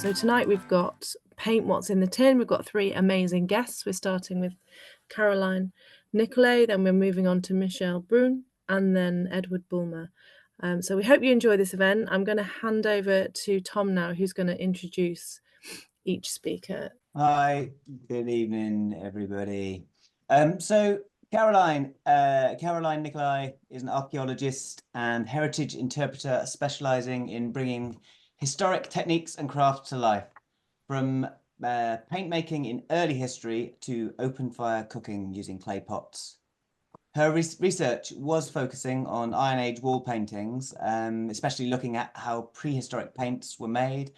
So tonight we've got Paint What's in the Tin. We've got three amazing guests. We're starting with Caroline Nicolay, then we're moving on to Michelle Brun, and then Edward Bulmer. So we hope you enjoy this event. I'm going to hand over to Tom now, who's going to introduce each speaker. Hi, good evening, everybody. So Caroline Nikolay is an archaeologist and heritage interpreter specialising in bringing historic techniques and crafts to life, from paint making in early history to open fire cooking using clay pots. Her research was focusing on Iron Age wall paintings, especially looking at how prehistoric paints were made,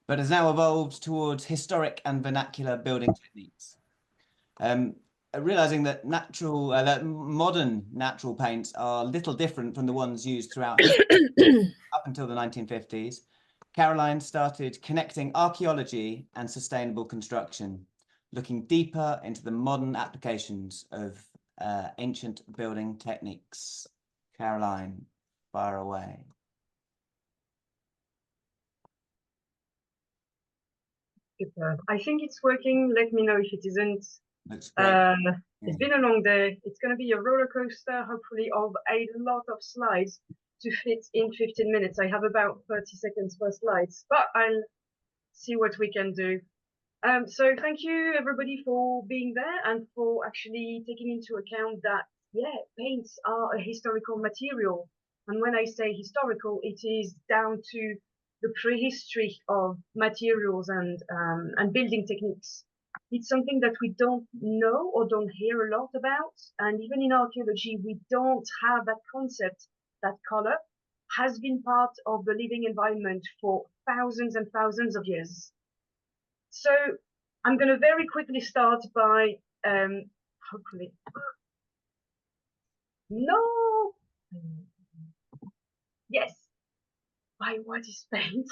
but has now evolved towards historic and vernacular building techniques. Realizing that modern natural paints are little different from the ones used throughout up until the 1950s, Caroline started connecting archaeology and sustainable construction, looking deeper into the modern applications of ancient building techniques. Caroline, fire away. I think it's working. Let me know if it isn't. Looks great. It's been a long day. It's going to be a roller coaster, hopefully, of a lot of slides to fit in 15 minutes. I have about 30 seconds per slides, but I'll see what we can do. So thank you, everybody, for being there and for actually taking into account that, yeah, paints are a historical material. And when I say historical, it is down to the prehistory of materials and building techniques. It's something that we don't know or don't hear a lot about. And even in archaeology, we don't have that concept that color has been part of the living environment for thousands and thousands of years. So I'm going to very quickly start by, hopefully, no, yes, by what is paint?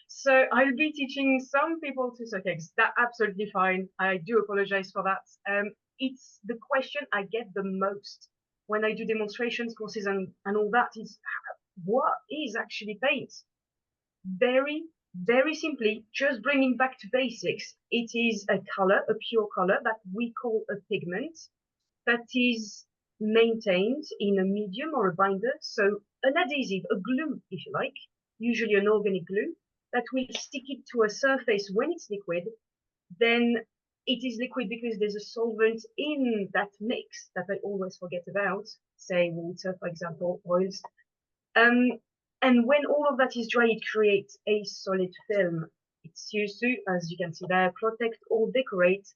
So I'll be teaching some people to suck eggs. That's absolutely fine. I do apologize for that. It's the question I get the most when I do demonstrations, courses, and all that is, what is actually paint? Very, very simply, just bringing back to basics, it is a color, a pure color that we call a pigment that is maintained in a medium or a binder. So an adhesive, a glue, if you like, usually an organic glue, that will stick it to a surface when it's liquid. Then it is liquid because there's a solvent in that mix that I always forget about, say water, for example, oils. And when all of that is dry, it creates a solid film. It's used to, as you can see there, protect or decorate.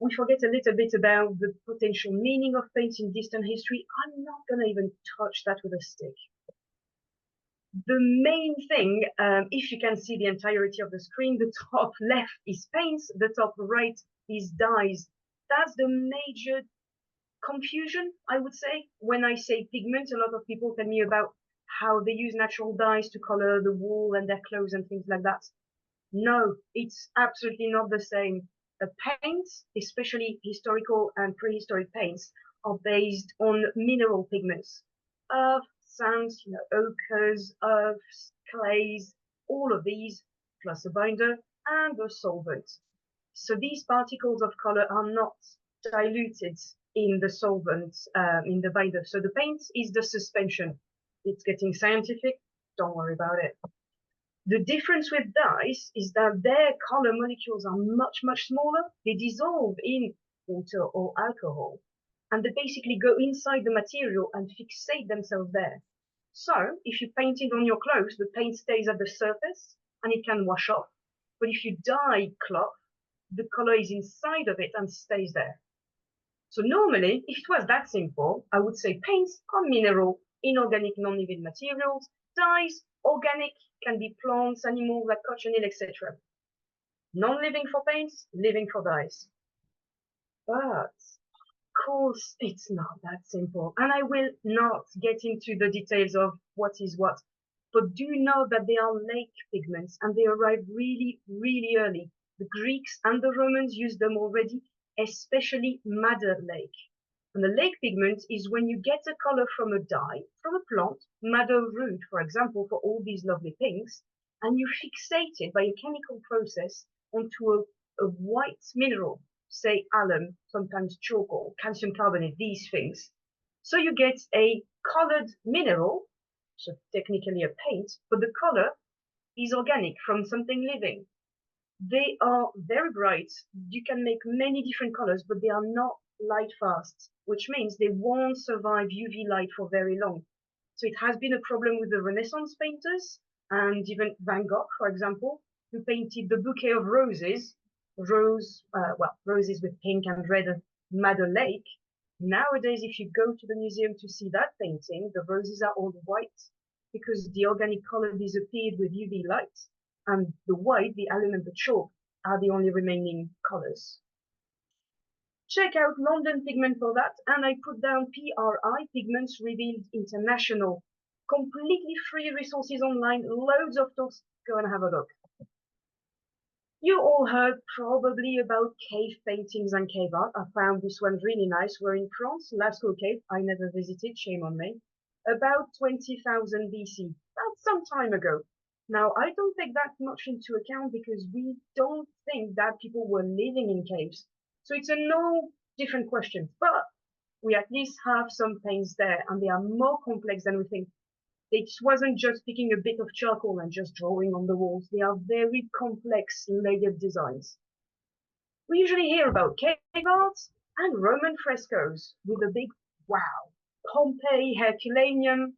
We forget a little bit about the potential meaning of paint in distant history. I'm not going to even touch that with a stick. The main thing, if you can see the entirety of the screen, the top left is paints, the top right is dyes. That's the major confusion, I would say. When I say pigment, a lot of people tell me about how they use natural dyes to color the wall and their clothes and things like that. No, it's absolutely not the same. Paints, especially historical and prehistoric paints, are based on mineral pigments, earth, sands, ochres, earths, clays, all of these, plus a binder and a solvent. So these particles of color are not diluted in the solvent, in the binder. So the paint is the suspension. It's getting scientific, don't worry about it. The difference with dyes is that their color molecules are much, much smaller. They dissolve in water or alcohol, and they basically go inside the material and fixate themselves there. So if you paint it on your clothes, the paint stays at the surface and it can wash off. But if you dye cloth, the color is inside of it and stays there. So normally, if it was that simple, I would say paints are mineral, inorganic, non-living materials, dyes, organic, can be plants, animals like cochineal, etc. Non-living for paints, living for dyes. But, of course, it's not that simple. And I will not get into the details of what is what. But do know that they are lake pigments and they arrived really, really early. The Greeks and the Romans used them already, especially madder lake. And the lake pigment is when you get a color from a dye, from a plant, madder root, for example, for all these lovely pinks, and you fixate it by a chemical process onto a white mineral, say alum, sometimes chalk or calcium carbonate, these things. So you get a colored mineral, so technically a paint, but the color is organic from something living. They are very bright. You can make many different colors, but they are not light fast, which means they won't survive UV light for very long. So it has been a problem with the Renaissance painters and even Van Gogh, for example, who painted the bouquet of roses, roses with pink and red of Madder Lake. Nowadays, if you go to the museum to see that painting, the roses are all white because the organic color disappeared with UV light, and the white, the alum and the chalk are the only remaining colors. Check out London Pigment for that, and I put down PRI, Pigments Revealed International. Completely free resources online, loads of talks, go and have a look. You all heard probably about cave paintings and cave art. I found this one really nice. We're in France, Lascaux Cave. I never visited, shame on me. About 20,000 BC. That's some time ago. Now, I don't take that much into account because we don't think that people were living in caves. So it's a no different question. But we at least have some paints there, and they are more complex than we think. It wasn't just picking a bit of charcoal and just drawing on the walls. They are very complex, layered designs. We usually hear about cave arts and Roman frescoes with a big wow. Pompeii, Herculaneum,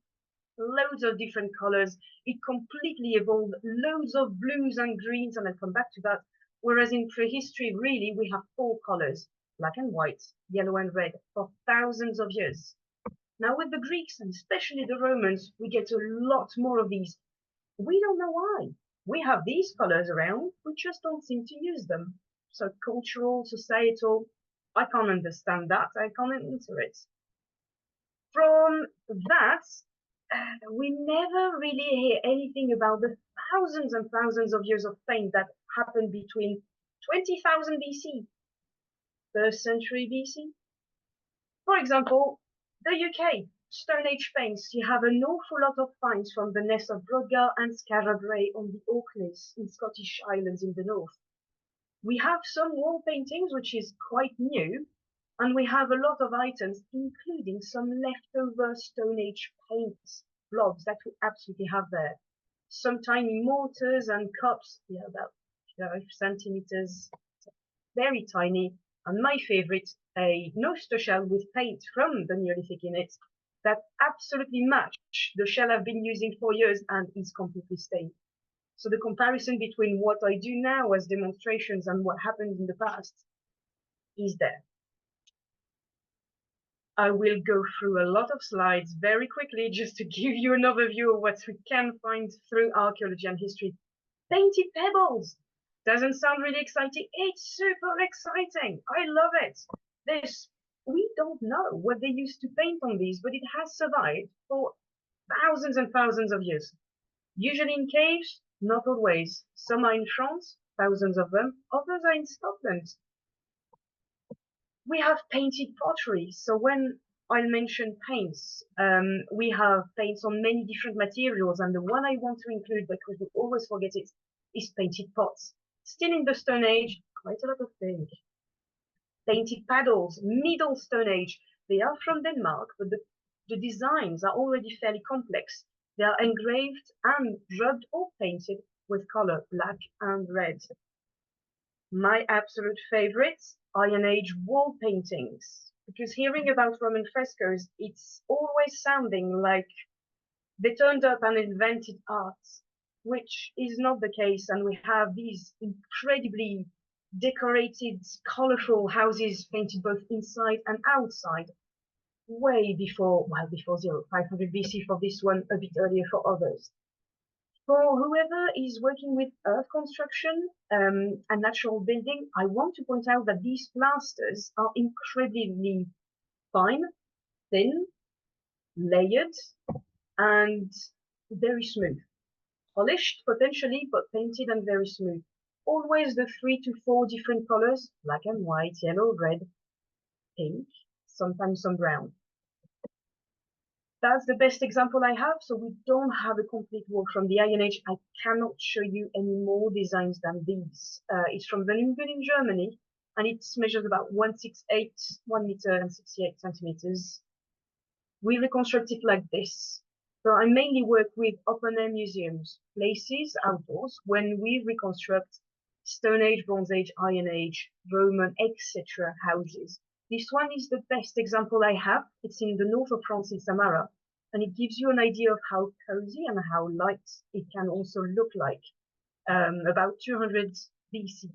loads of different colors. It completely evolved, loads of blues and greens, and I'll come back to that. Whereas in prehistory, really, we have 4 colors, black and white, yellow and red, for thousands of years. Now with the Greeks, and especially the Romans, we get a lot more of these. We don't know why. We have these colors around, we just don't seem to use them. So cultural, societal, I can't understand that, I can't answer it. From that, we never really hear anything about the thousands and thousands of years of paint that happened between 20,000 BC, 1st century BC. For example, the UK, Stone Age paints, you have an awful lot of finds from the nests of Brodgar and Scarabray on the Orkneys in Scottish Islands in the north. We have some wall paintings, which is quite new, and we have a lot of items, including some leftover Stone Age paints, blobs that we absolutely have there. Some tiny mortars and cups, yeah, about 5 centimeters, very tiny. And my favorite, a oyster shell with paint from the Neolithic in it that absolutely match the shell I've been using for years and is completely stained. So the comparison between what I do now as demonstrations and what happened in the past is there. I will go through a lot of slides very quickly just to give you an overview of what we can find through archaeology and history. Painted pebbles! Doesn't sound really exciting. It's super exciting. I love it. We don't know what they used to paint on these, but it has survived for thousands and thousands of years. Usually in caves, not always. Some are in France, thousands of them. Others are in Scotland. We have painted pottery. So when I mention paints, we have paints on many different materials. And the one I want to include, because we always forget it, is painted pots. Still in the Stone Age, quite a lot of pink. Painted paddles, Middle Stone Age. They are from Denmark, but the designs are already fairly complex. They are engraved and rubbed or painted with color, black and red. My absolute favorites, Iron Age wall paintings. Because hearing about Roman frescoes, it's always sounding like they turned up and invented art, which is not the case. And we have these incredibly decorated, colorful houses painted both inside and outside, way before, well, before 500 BC for this one, a bit earlier for others. For whoever is working with earth construction and natural building, I want to point out that these plasters are incredibly fine, thin, layered, and very smooth. Polished, potentially, but painted and very smooth. Always the 3 to 4 different colors, black and white, yellow, red, pink, sometimes some brown. That's the best example I have. So we don't have a complete work from the Iron Age. I cannot show you any more designs than these. It's from Wellingbühl in Germany, and it measures about 168, 1 meter and 68 centimeters. We reconstruct it like this. So I mainly work with open-air museums, places outdoors, when we reconstruct Stone Age, Bronze Age, Iron Age, Roman, etc. houses. This one is the best example I have. It's in the north of France in Samara, and it gives you an idea of how cozy and how light it can also look like, about 200 BC.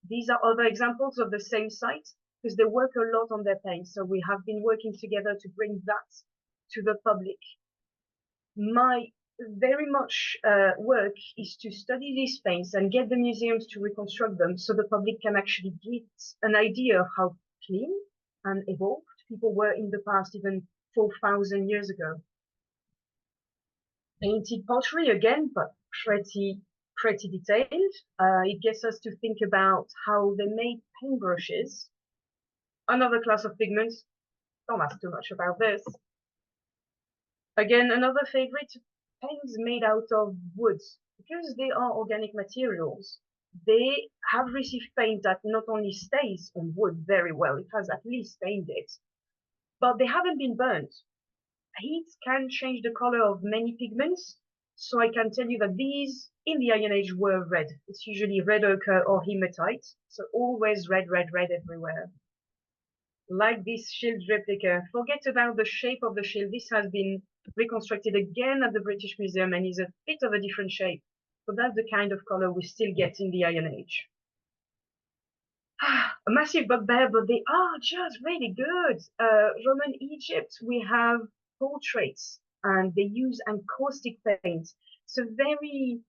These are other examples of the same site, because they work a lot on their paint. So we have been working together to bring that to the public. My very much work is to study these paints and get the museums to reconstruct them so the public can actually get an idea of how clean and evolved people were in the past, even 4,000 years ago. Painted pottery again, but pretty detailed. It gets us to think about how they made paintbrushes. Another class of pigments. Don't ask too much about this. Again, another favorite, paints made out of wood. Because they are organic materials, they have received paint that not only stays on wood very well, it has at least stained it, but they haven't been burnt. Heat can change the color of many pigments, so I can tell you that these in the Iron Age were red. It's usually red ochre or hematite, so always red, red, red everywhere. Like this shield replica, forget about the shape of the shield. This has been reconstructed again at the British Museum and is a bit of a different shape. So that's the kind of color we still get in the Iron Age. A massive bugbear, but they are just really good. Roman Egypt, we have portraits and they use encaustic paint. It's a very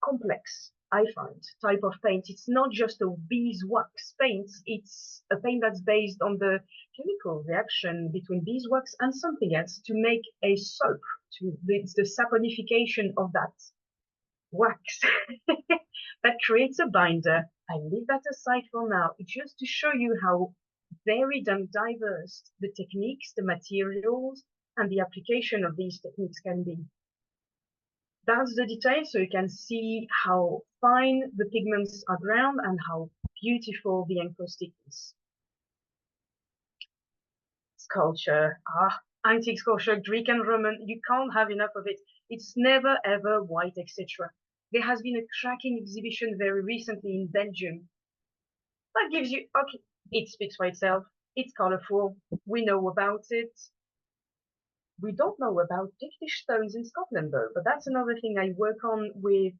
complex, I find, type of paint. It's not just a beeswax paint. It's a paint that's based on the chemical reaction between beeswax and something else to make a soap. It's the saponification of that wax that creates a binder. I leave that aside for now. It's just to show you how varied and diverse the techniques, the materials, and the application of these techniques can be. That's the detail, so you can see how fine the pigments are ground and how beautiful the encaustic is. Sculpture, antique sculpture, Greek and Roman, you can't have enough of it. It's never ever white, etc. There has been a cracking exhibition very recently in Belgium. That gives you, okay, it speaks for itself. It's colorful. We know about it. We don't know about Pictish stones in Scotland, though, but that's another thing I work on with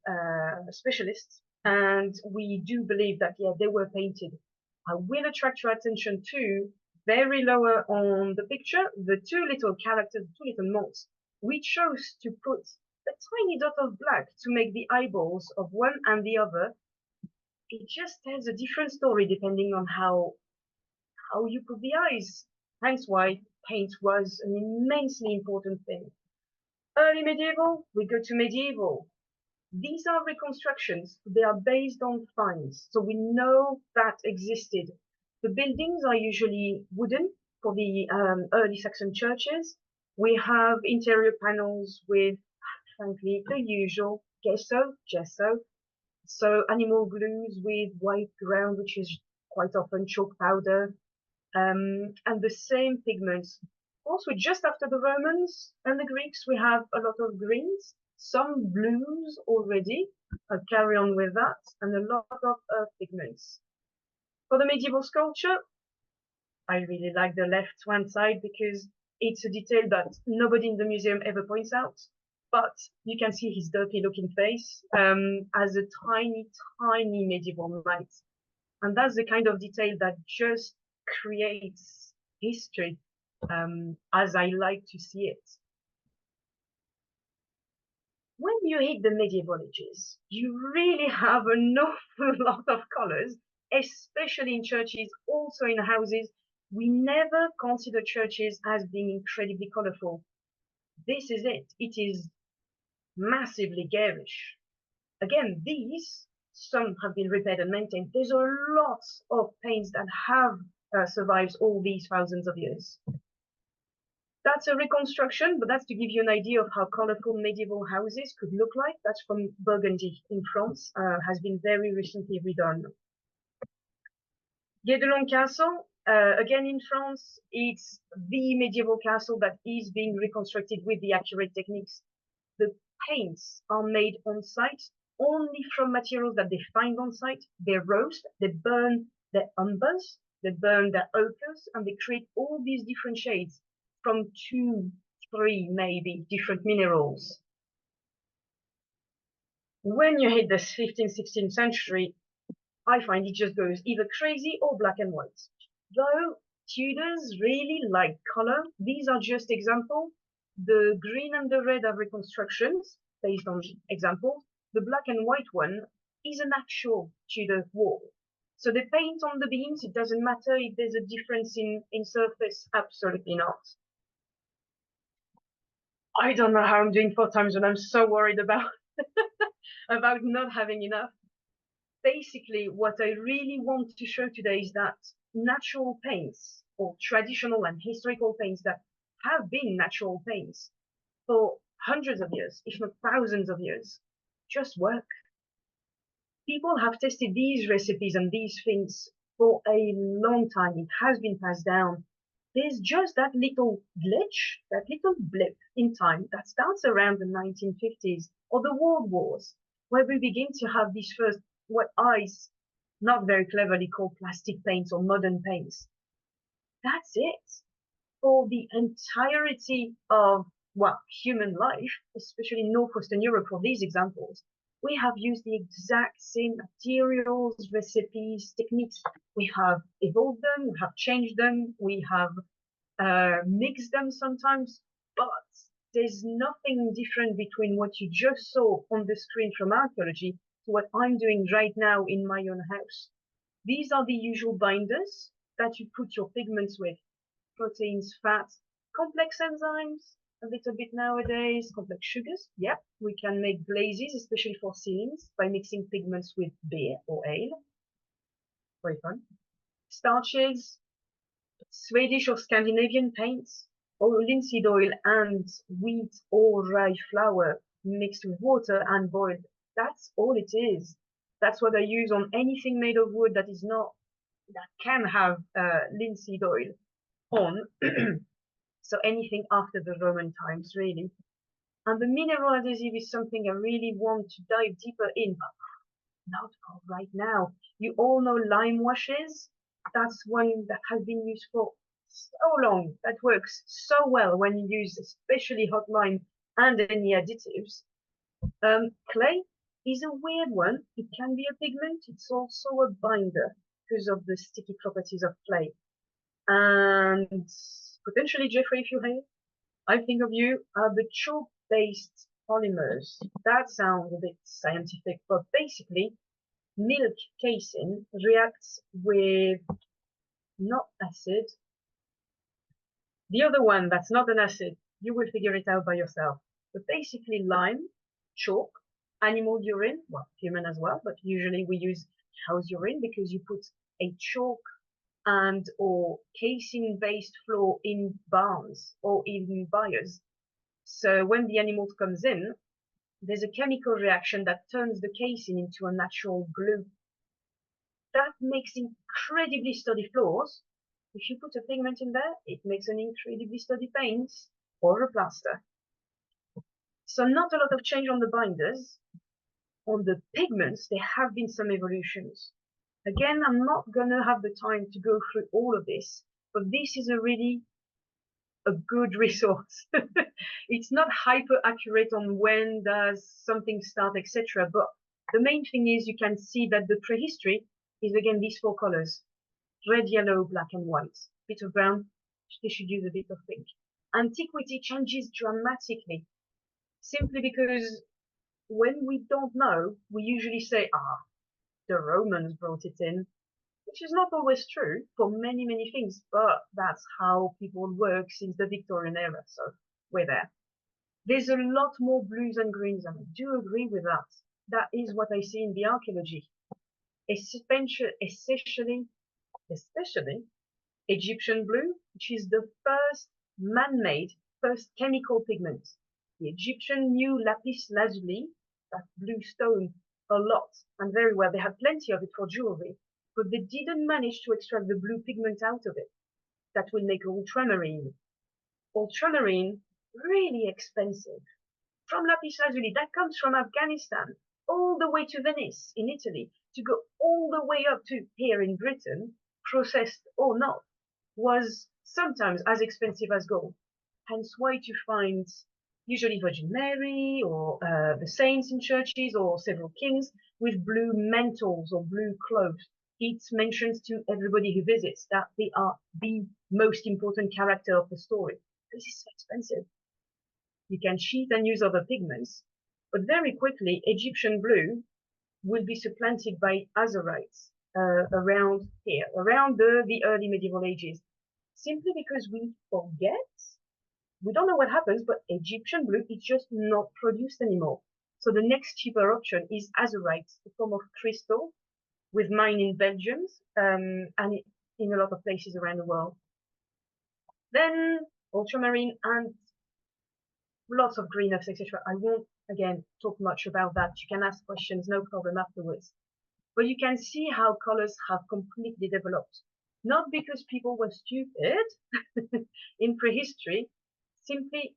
specialists, and we do believe that, yeah, they were painted. I will attract your attention to, very lower on the picture, the two little characters, two little motes. We chose to put a tiny dot of black to make the eyeballs of one and the other. It just tells a different story depending on how you put the eyes. Hence why paint was an immensely important thing. Early medieval, we go to medieval. These are reconstructions. They are based on finds, so we know that existed. The buildings are usually wooden for the early Saxon churches. We have interior panels with, frankly, the usual gesso, so animal glues with white ground, which is quite often chalk powder, and the same pigments. Also, just after the Romans and the Greeks, we have a lot of greens, some blues already. I'll carry on with that, and a lot of earth pigments. For the medieval sculpture, I really like the left-hand side because it's a detail that nobody in the museum ever points out. But you can see his dirty-looking face as a tiny, tiny medieval knight. And that's the kind of detail that just creates history as I like to see it. When you hit the medieval ages, you really have an awful lot of colors, especially in churches, also in houses. We never consider churches as being incredibly colorful. This is it. It is massively garish. Again, these, some have been repaired and maintained. There's a lot of paints that have survived all these thousands of years. That's a reconstruction, but that's to give you an idea of how colorful medieval houses could look like. That's from Burgundy in France, has been very recently redone. Guédelon Castle, again in France, it's the medieval castle that is being reconstructed with the accurate techniques. The paints are made on site only from materials that they find on site. They roast, they burn their umbers, they burn their ochres, and they create all these different shades from 2, 3, maybe different minerals. When you hit the 15th, 16th century, I find it just goes either crazy or black and white. Though Tudors really like color, these are just examples. The green and the red are reconstructions based on examples. The black and white one is an actual Tudor wall. So they paint on the beams. It doesn't matter if there's a difference in surface. Absolutely not. I don't know how I'm doing 4 times when I'm so worried about about not having enough. Basically, what I really want to show today is that natural paints, or traditional and historical paints that have been natural paints for hundreds of years, if not thousands of years, just work. People have tested these recipes and these things for a long time. It has been passed down. There's just that little glitch, that little blip in time that starts around the 1950s or the World Wars, where we begin to have these first, what I not very cleverly call plastic paints or modern paints. That's it. For the entirety of, well, human life, especially in Northwestern Europe for these examples, we have used the exact same materials, recipes, techniques. We have evolved them, we have changed them, we have mixed them sometimes, but there's nothing different between what you just saw on the screen from archaeology to what I'm doing right now in my own house. These are the usual binders that you put your pigments with: proteins, fats, complex enzymes, a little bit nowadays, complex sugars. Yep, we can make glazes, especially for ceilings, by mixing pigments with beer or ale. Very fun. Starches, Swedish or Scandinavian paints, or linseed oil and wheat or rye flour mixed with water and boiled. That's all it is. That's what I use on anything made of wood that is not, that can have linseed oil on. So anything after the Roman times, really. And the mineral adhesive is something I really want to dive deeper in, but not right now. You all know lime washes. That's one that has been used for so long. That works so well when you use especially hot lime and any additives. Clay is a weird one. It can be a pigment. It's also a binder because of the sticky properties of clay. And potentially, Jeffrey, if you're here, I think of you, the chalk-based polymers. That sounds a bit scientific, but basically, milk casein reacts with not acid. The other one that's not an acid, you will figure it out by yourself. But basically, lime, chalk, animal urine, well, human as well, but usually we use cow's urine because you put a chalk and or casein-based floor in barns or even byres. So when the animal comes in, there's a chemical reaction that turns the casein into a natural glue. That makes incredibly sturdy floors. If you put a pigment in there, it makes an incredibly sturdy paint or a plaster. So not a lot of change on the binders. On the pigments, there have been some evolutions. Again, I'm not going to have the time to go through all of this, but this is a good resource. It's not hyper accurate on when does something start, etc. But the main thing is you can see that the prehistory is again these 4 colors: red, yellow, black, and white. Bit of brown. They should use a bit of pink. Antiquity changes dramatically, simply because when we don't know, we usually say, the Romans brought it in, which is not always true for many, many things, but that's how people work since the Victorian era, so we're there. There's a lot more blues and greens, and I do agree with that. That is what I see in the archaeology, especially Egyptian blue, which is the first man-made first chemical pigment. The Egyptian knew lapis lazuli, that blue stone, a lot and very well. They had plenty of it for jewelry, but they didn't manage to extract the blue pigment out of it. That will make ultramarine. Ultramarine, really expensive. From lapis lazuli, that comes from Afghanistan, all the way to Venice in Italy, to go all the way up to here in Britain, processed or not, was sometimes as expensive as gold. Hence why to find usually Virgin Mary or the saints in churches or several kings with blue mantles or blue clothes. It mentions to everybody who visits that they are the most important character of the story. This is so expensive. You can cheat and use other pigments, but very quickly Egyptian blue will be supplanted by azurites around here, around the early medieval ages, simply because we forget. We don't know what happens, but Egyptian blue is just not produced anymore. So the next cheaper option is azurite, a form of crystal, with mine in Belgium and in a lot of places around the world. Then ultramarine and lots of green earths, etc. I won't, again, talk much about that. You can ask questions, no problem afterwards. But you can see how colors have completely developed. Not because people were stupid in prehistory, simply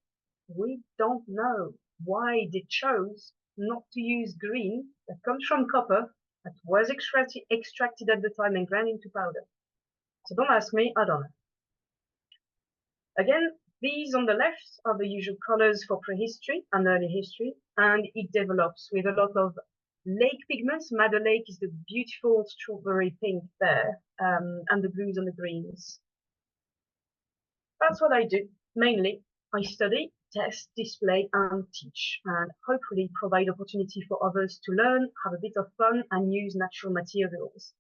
we don't know why they chose not to use green that comes from copper that was extracted at the time and ground into powder. So don't ask me, I don't know. Again, these on the left are the usual colors for prehistory and early history, and it develops with a lot of lake pigments. Madder Lake is the beautiful strawberry pink there, and the blues and the greens. That's what I do, mainly. I study, test, display, and teach, and hopefully provide opportunity for others to learn, have a bit of fun, and use natural materials.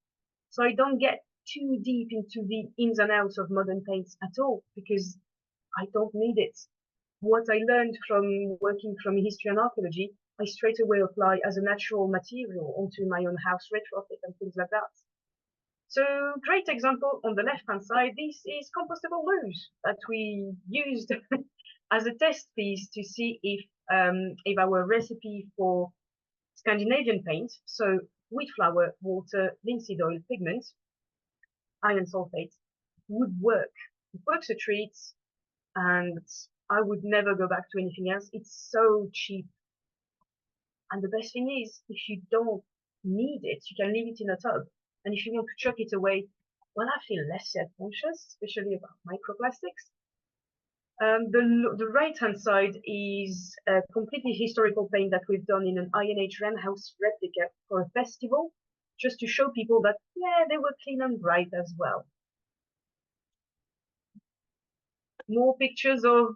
So I don't get too deep into the ins and outs of modern paints at all, because I don't need it. What I learned from working from history and archaeology, I straight away apply as a natural material onto my own house retrofit and things like that. So great example on the left-hand side, this is compostable loose that we used as a test piece to see if our recipe for Scandinavian paint, so wheat flour, water, linseed oil, pigment, iron sulfate, would work. It works a treat, and I would never go back to anything else. It's so cheap. And the best thing is, if you don't need it, you can leave it in a tub. And if you want to chuck it away, well, I feel less self-conscious, especially about microplastics. The right-hand side is a completely historical paint that we've done in an Iron Age Renhouse replica for a festival, just to show people that, yeah, they were clean and bright as well. More pictures of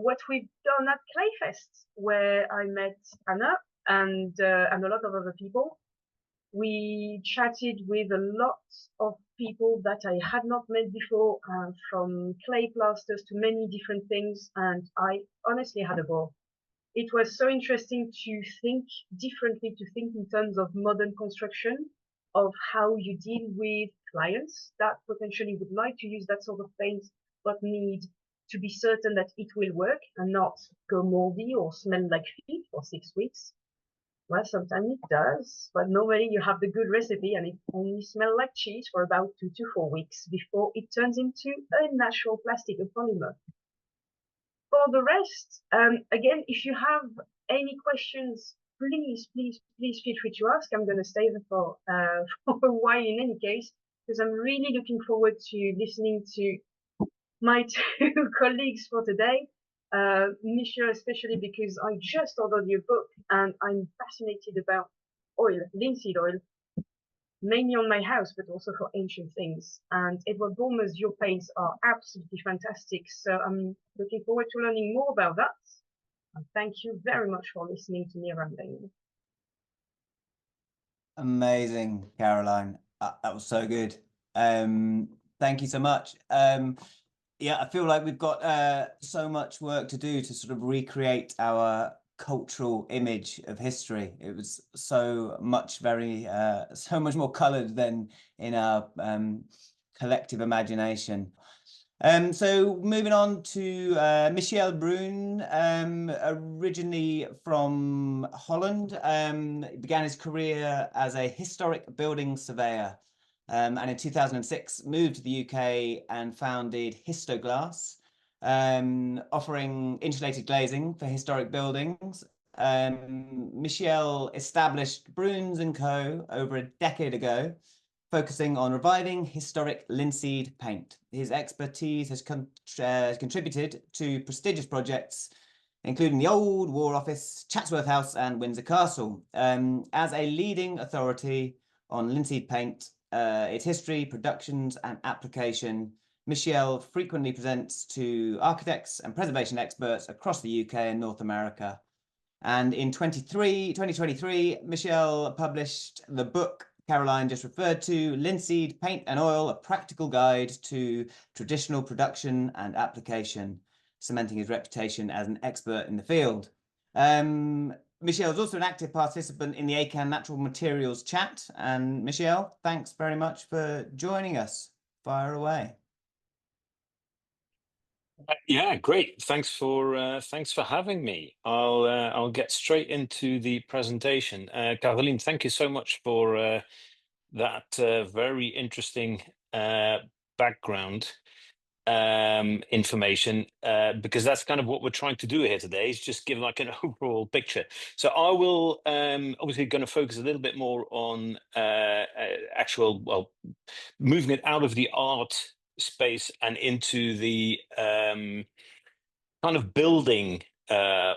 what we've done at Clayfest, where I met Anna and a lot of other people. We chatted with a lot of people that I had not met before, from clay plasters to many different things, and I honestly had a ball. It was so interesting to think differently, to think in terms of modern construction, of how you deal with clients that potentially would like to use that sort of paint, but need to be certain that it will work and not go moldy or smell like feet for 6 weeks. Well, sometimes it does, but normally you have the good recipe and it only smells like cheese for about 2 to 4 weeks before it turns into a natural plastic, a polymer. For the rest, again, if you have any questions, please feel free to ask. I'm going to stay there for a while in any case, because I'm really looking forward to listening to my two colleagues for today. Misha, especially because I just ordered your book and I'm fascinated about oil, linseed oil, mainly on my house, but also for ancient things. And Edward Bulmer's, your paints are absolutely fantastic. So I'm looking forward to learning more about that. And thank you very much for listening to me rambling. Amazing, Caroline. That was so good. Thank you so much. Yeah, I feel like we've got so much work to do to sort of recreate our cultural image of history. It was so much so much more coloured than in our collective imagination. So moving on to Michel Brun, originally from Holland, began his career as a historic building surveyor, and in 2006 moved to the UK and founded Histoglass, offering insulated glazing for historic buildings. Michel established Bruns & Co. over a decade ago, focusing on reviving historic linseed paint. His expertise has contributed to prestigious projects, including the Old War Office, Chatsworth House, and Windsor Castle. As a leading authority on linseed paint, its history, productions, and application, Michel frequently presents to architects and preservation experts across the UK and North America. And in 2023, Michel published the book Caroline just referred to, Linseed Paint and Oil, A Practical Guide to Traditional Production and Application, cementing his reputation as an expert in the field. Michel is also an active participant in the ACAN Natural Materials chat. And Michel, thanks very much for joining us. Fire away. Yeah, great. Thanks for having me. I'll get straight into the presentation. Caroline, thank you so much for that very interesting background information, because that's kind of what we're trying to do here today, is just give like an overall picture. So I will obviously going to focus a little bit more on moving it out of the art space and into the kind of building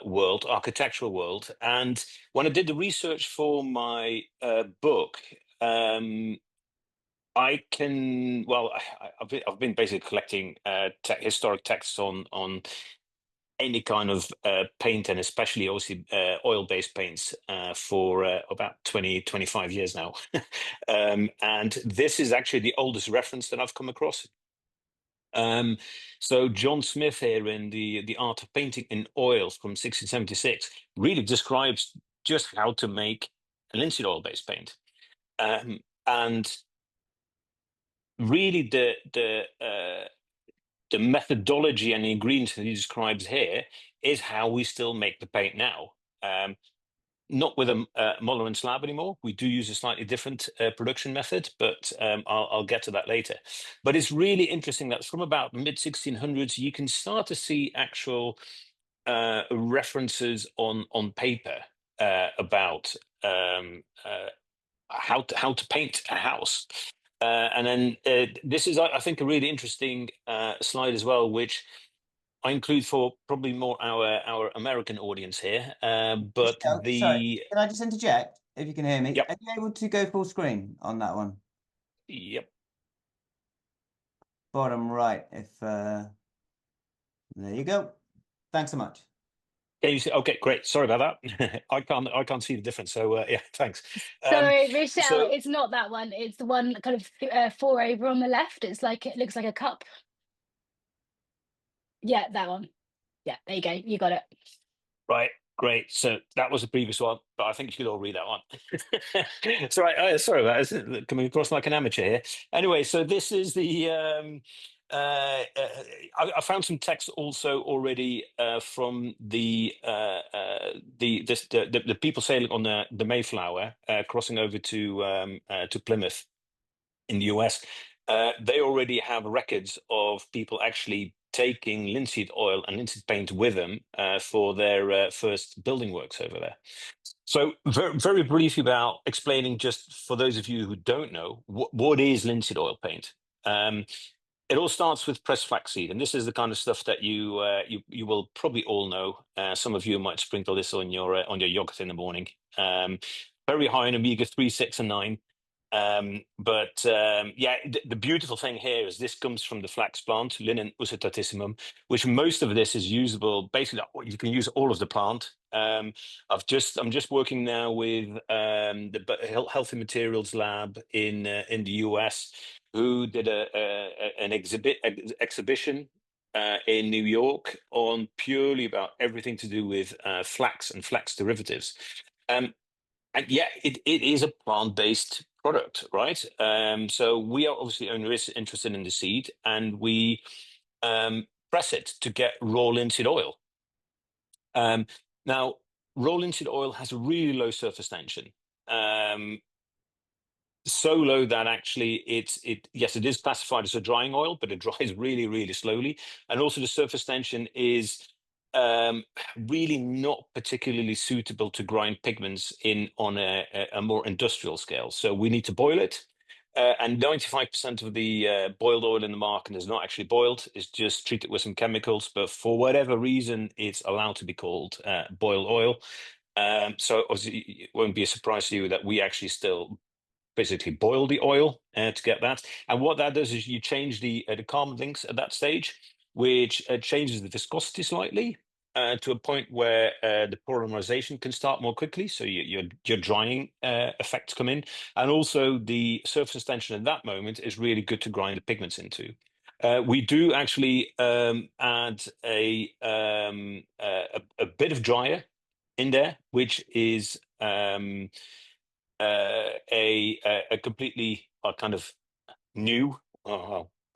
world, architectural world. And when I did the research for my book, I've been basically collecting historic texts on any kind of paint, and especially obviously oil-based paints for about 25 years now. And this is actually the oldest reference that I've come across. So John Smith here in the Art of Painting in Oil from 1676 really describes just how to make a linseed oil-based paint. And really the methodology and the ingredients that he describes here is how we still make the paint now. Not with a Muller and slab anymore. We do use a slightly different production method, but I'll get to that later. But it's really interesting that from about the mid-1600s, you can start to see actual references on paper about how to paint a house. And then this is, I think, a really interesting slide as well, which I include for probably more our American audience here. But sorry, can I just interject, if you can hear me? Yep. Are you able to go full screen on that one? Yep. Bottom right, if there you go. Thanks so much. Can you see? Okay, great. Sorry about that. I can't see the difference. So yeah, thanks. Sorry, Michelle, it's not that one. It's the one kind of four over on the left. It's like, it looks like a cup. Yeah, that one. Yeah, there you go. You got it. Right, great. So that was the previous one, but I think you could all read that one. So sorry about it, coming across like an amateur here. Anyway, so this is the I found some text also already from the people sailing on the Mayflower, crossing over to Plymouth in the US. They already have records of people actually taking linseed oil and linseed paint with them for their first building works over there. So very, very briefly about explaining, just for those of you who don't know, what is linseed oil paint. It all starts with pressed flaxseed, and this is the kind of stuff that you will probably all know. Some of you might sprinkle this on your yogurt in the morning. Very high in omega-3, 6, and 9. Yeah, the beautiful thing here is this comes from the flax plant, Linum usitatissimum, which most of this is usable. Basically, you can use all of the plant. I'm just working now with the Healthy Materials Lab in the US, who did an exhibition in New York on purely about everything to do with flax and flax derivatives. And yeah, it is a plant-based product, right? So we are obviously only interested in the seed, and we press it to get raw linseed oil. Now, raw linseed oil has a really low surface tension. So low that actually yes, it is classified as a drying oil, but it dries really, really slowly. And also the surface tension is really not particularly suitable to grind pigments on a more industrial scale. So we need to boil it. And 95% of the boiled oil in the market is not actually boiled. It's just treated with some chemicals. But for whatever reason, it's allowed to be called boiled oil. So obviously, it won't be a surprise to you that we actually still basically boil the oil to get that. And what that does is you change the carbon links at that stage, which changes the viscosity slightly to a point where the polymerization can start more quickly. So your drying effects come in. And also the surface tension at that moment is really good to grind the pigments into. We do actually add a bit of dryer in there, which is a completely kind of new.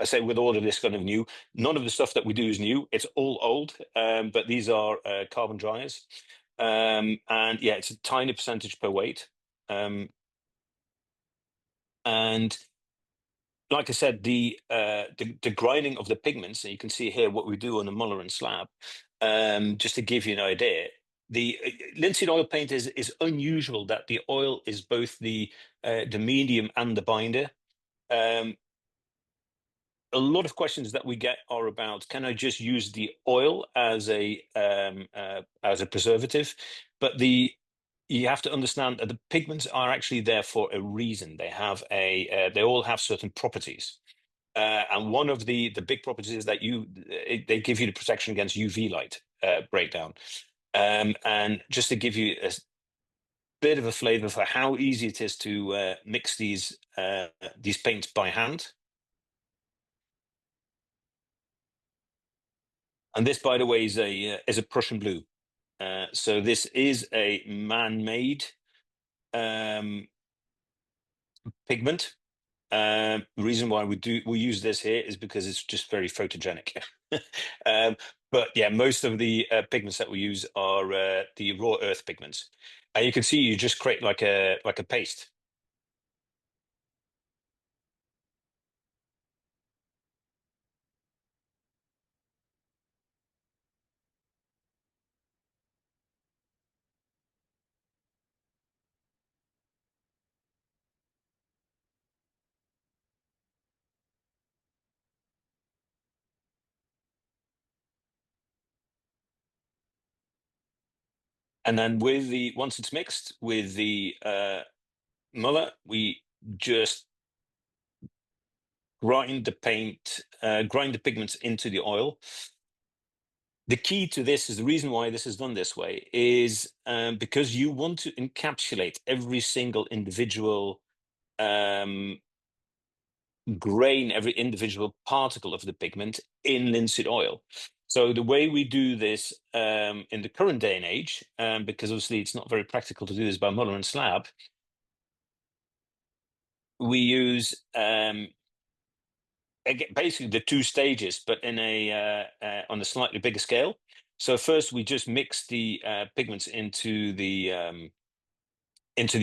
I say with all of this kind of new, none of the stuff that we do is new. It's all old, but these are carbon dryers, and yeah, it's a tiny percentage per weight. And like I said, the grinding of the pigments, and you can see here what we do on the Muller and slab, just to give you an idea. The linseed oil paint is unusual that the oil is both the medium and the binder. A lot of questions that we get are about, can I just use the oil as a preservative? But you have to understand that the pigments are actually there for a reason. They have they all have certain properties. And one of the big properties is that they give you the protection against UV light breakdown. And just to give you a bit of a flavor for how easy it is to mix these paints by hand. And this, by the way, is a Prussian blue. So this is a man-made pigment. The reason why we use this here is because it's just very photogenic. But yeah, most of the pigments that we use are the raw earth pigments. And you can see you just create like a paste. And then once it's mixed with the Muller, we just grind the pigments into the oil. The key to this is the reason why this is done this way is because you want to encapsulate every single individual grain, every individual particle of the pigment in linseed oil. So the way we do this in the current day and age, because obviously it's not very practical to do this by Muller and slab, we use basically the two stages, but in on a slightly bigger scale. So first we just mix the pigments into the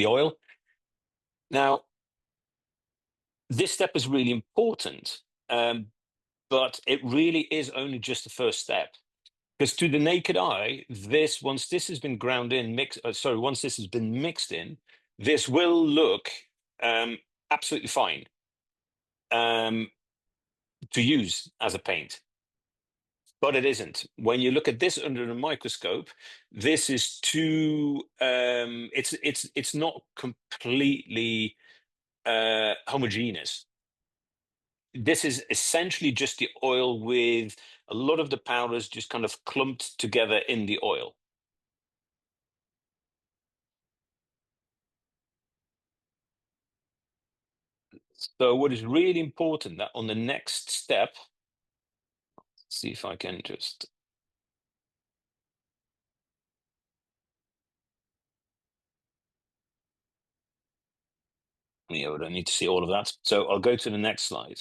oil. Now, this step is really important, but it really is only just the first step. Because to the naked eye, once this has been ground in, once this has been mixed in, this will look absolutely fine to use as a paint. But it isn't. When you look at this under the microscope, this is too. It's not completely homogeneous. This is essentially just the oil with a lot of the powders just kind of clumped together in the oil. So what is really important that on the next step, let's see if I can just. Yeah, I don't need to see all of that. So I'll go to the next slide.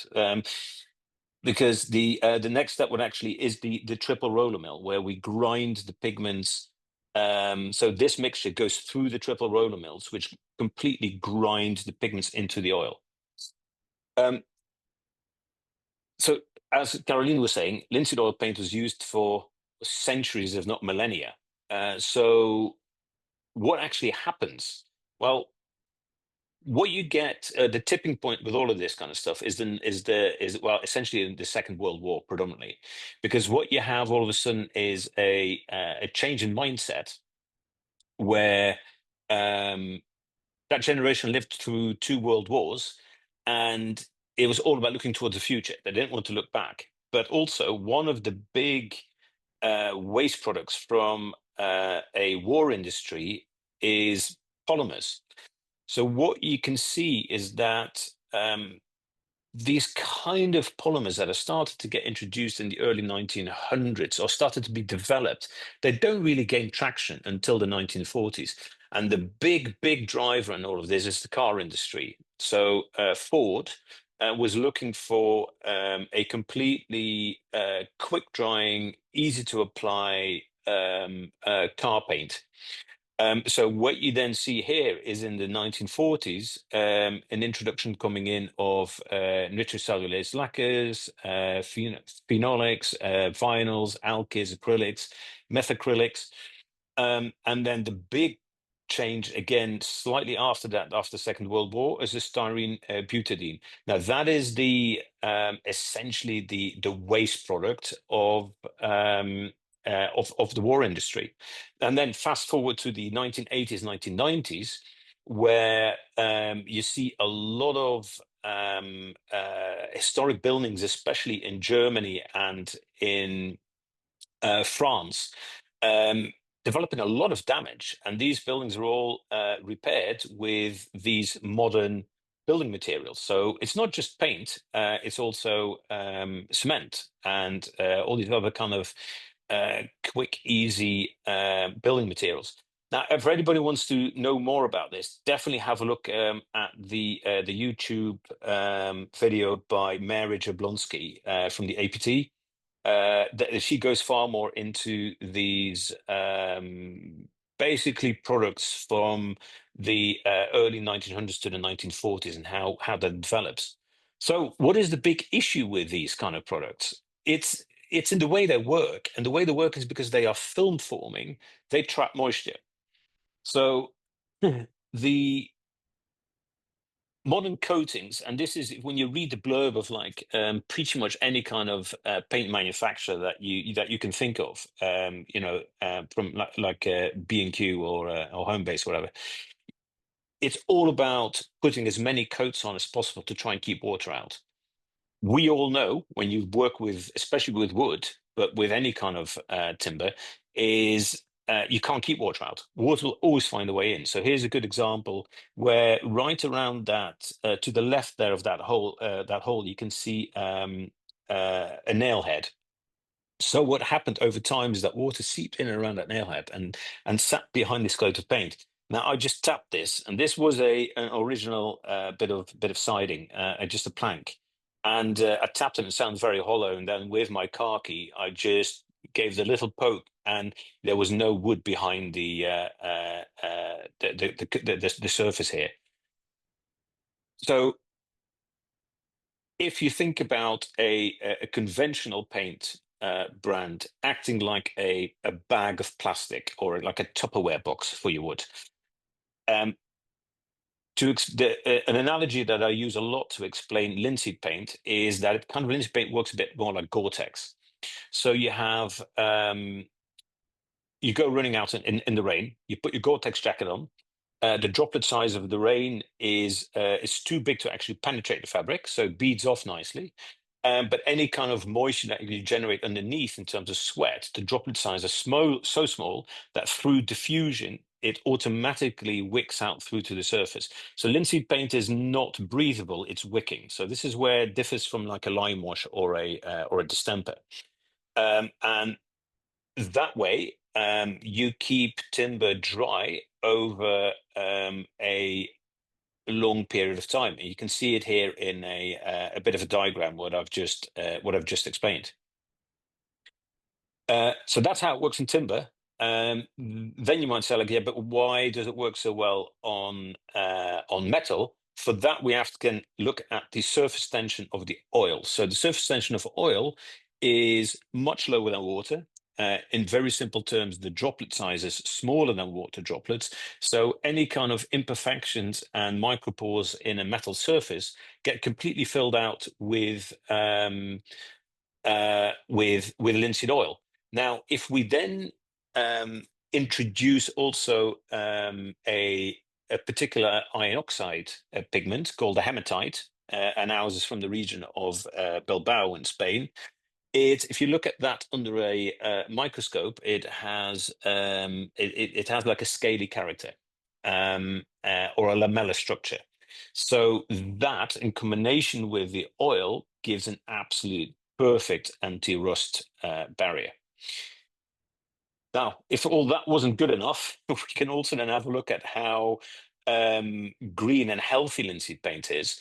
because the next step would actually is the triple roller mill, where we grind the pigments. So this mixture goes through the triple roller mills, which completely grind the pigments into the oil. So as Caroline was saying, linseed oil paint was used for centuries, if not millennia. So what actually happens? Well, what you get, the tipping point with all of this kind of stuff is well, essentially in the Second World War predominantly, because what you have all of a sudden is a change in mindset where that generation lived through two world wars, and it was all about looking towards the future. They didn't want to look back. But also, one of the big waste products from a war industry is polymers. So what you can see is that these kind of polymers that have started to get introduced in the early 1900s or started to be developed, they don't really gain traction until the 1940s. And the big driver in all of this is the car industry. So Ford was looking for a completely quick drying, easy to apply car paint. So what you then see here is in the 1940s, an introduction coming in of nitrocellulose lacquers, phenolics, vinyls, alkyls, acrylics, methacrylics. And then the big change again, slightly after that, after the Second World War, is the styrene butadiene. Now that is the essentially the waste product of the war industry. And then fast forward to the 1980s, 1990s, where you see a lot of historic buildings, especially in Germany and in France, developing a lot of damage. And these buildings are all repaired with these modern building materials. So it's not just paint, it's also cement and all these other kind of quick, easy building materials. Now, if anybody wants to know more about this, definitely have a look at the YouTube video by Mary Jablonski from the APT. She goes far more into these basically products from the early 1900s to the 1940s and how that develops. So what is the big issue with these kind of products? It's in the way they work, and the way they work is because they are film forming, they trap moisture. So the modern coatings, and this is when you read the blurb of like pretty much any kind of paint manufacturer that you can think of, from like B&Q or Homebase, whatever. It's all about putting as many coats on as possible to try and keep water out. We all know when you work with, especially with wood, but with any kind of timber, is you can't keep water out. Water will always find a way in. So here's a good example where right around that, to the left there of that hole, you can see a nail head. So what happened over time is that water seeped in and around that nail head and sat behind this coat of paint. Now I just tapped this, and this was an original bit of siding, just a plank. And I tapped it, it sounds very hollow. And then with my car key, I just gave the little poke, and there was no wood behind the surface here. So if you think about a conventional paint brand acting like a bag of plastic or like a Tupperware box for your wood, an analogy that I use a lot to explain linseed paint is that kind of linseed paint works a bit more like Gore-Tex. So you have you go running out in the rain, you put your Gore-Tex jacket on. The droplet size of the rain is too big to actually penetrate the fabric, so it beads off nicely. But any kind of moisture that you generate underneath in terms of sweat, the droplet size is so small that through diffusion, it automatically wicks out through to the surface. So linseed paint is not breathable, it's wicking. So this is where it differs from like a lime wash or a distemper. And that way, you keep timber dry over a long period of time. And you can see it here in a bit of a diagram, what I've just explained. So that's how it works in timber. Then you might say, like, yeah, but why does it work so well on metal? For that, we have to look at the surface tension of the oil. So the surface tension of oil is much lower than water. In very simple terms, the droplet size is smaller than water droplets. So any kind of imperfections and micropores in a metal surface get completely filled out with linseed oil. Now, if we then introduce also a particular iron oxide pigment called the hematite, and ours is from the region of Bilbao in Spain. If you look at that under a microscope, it has like a scaly character or a lamellar structure. So that, in combination with the oil, gives an absolute perfect anti-rust barrier. Now, if all that wasn't good enough, we can also then have a look at how green and healthy linseed paint is.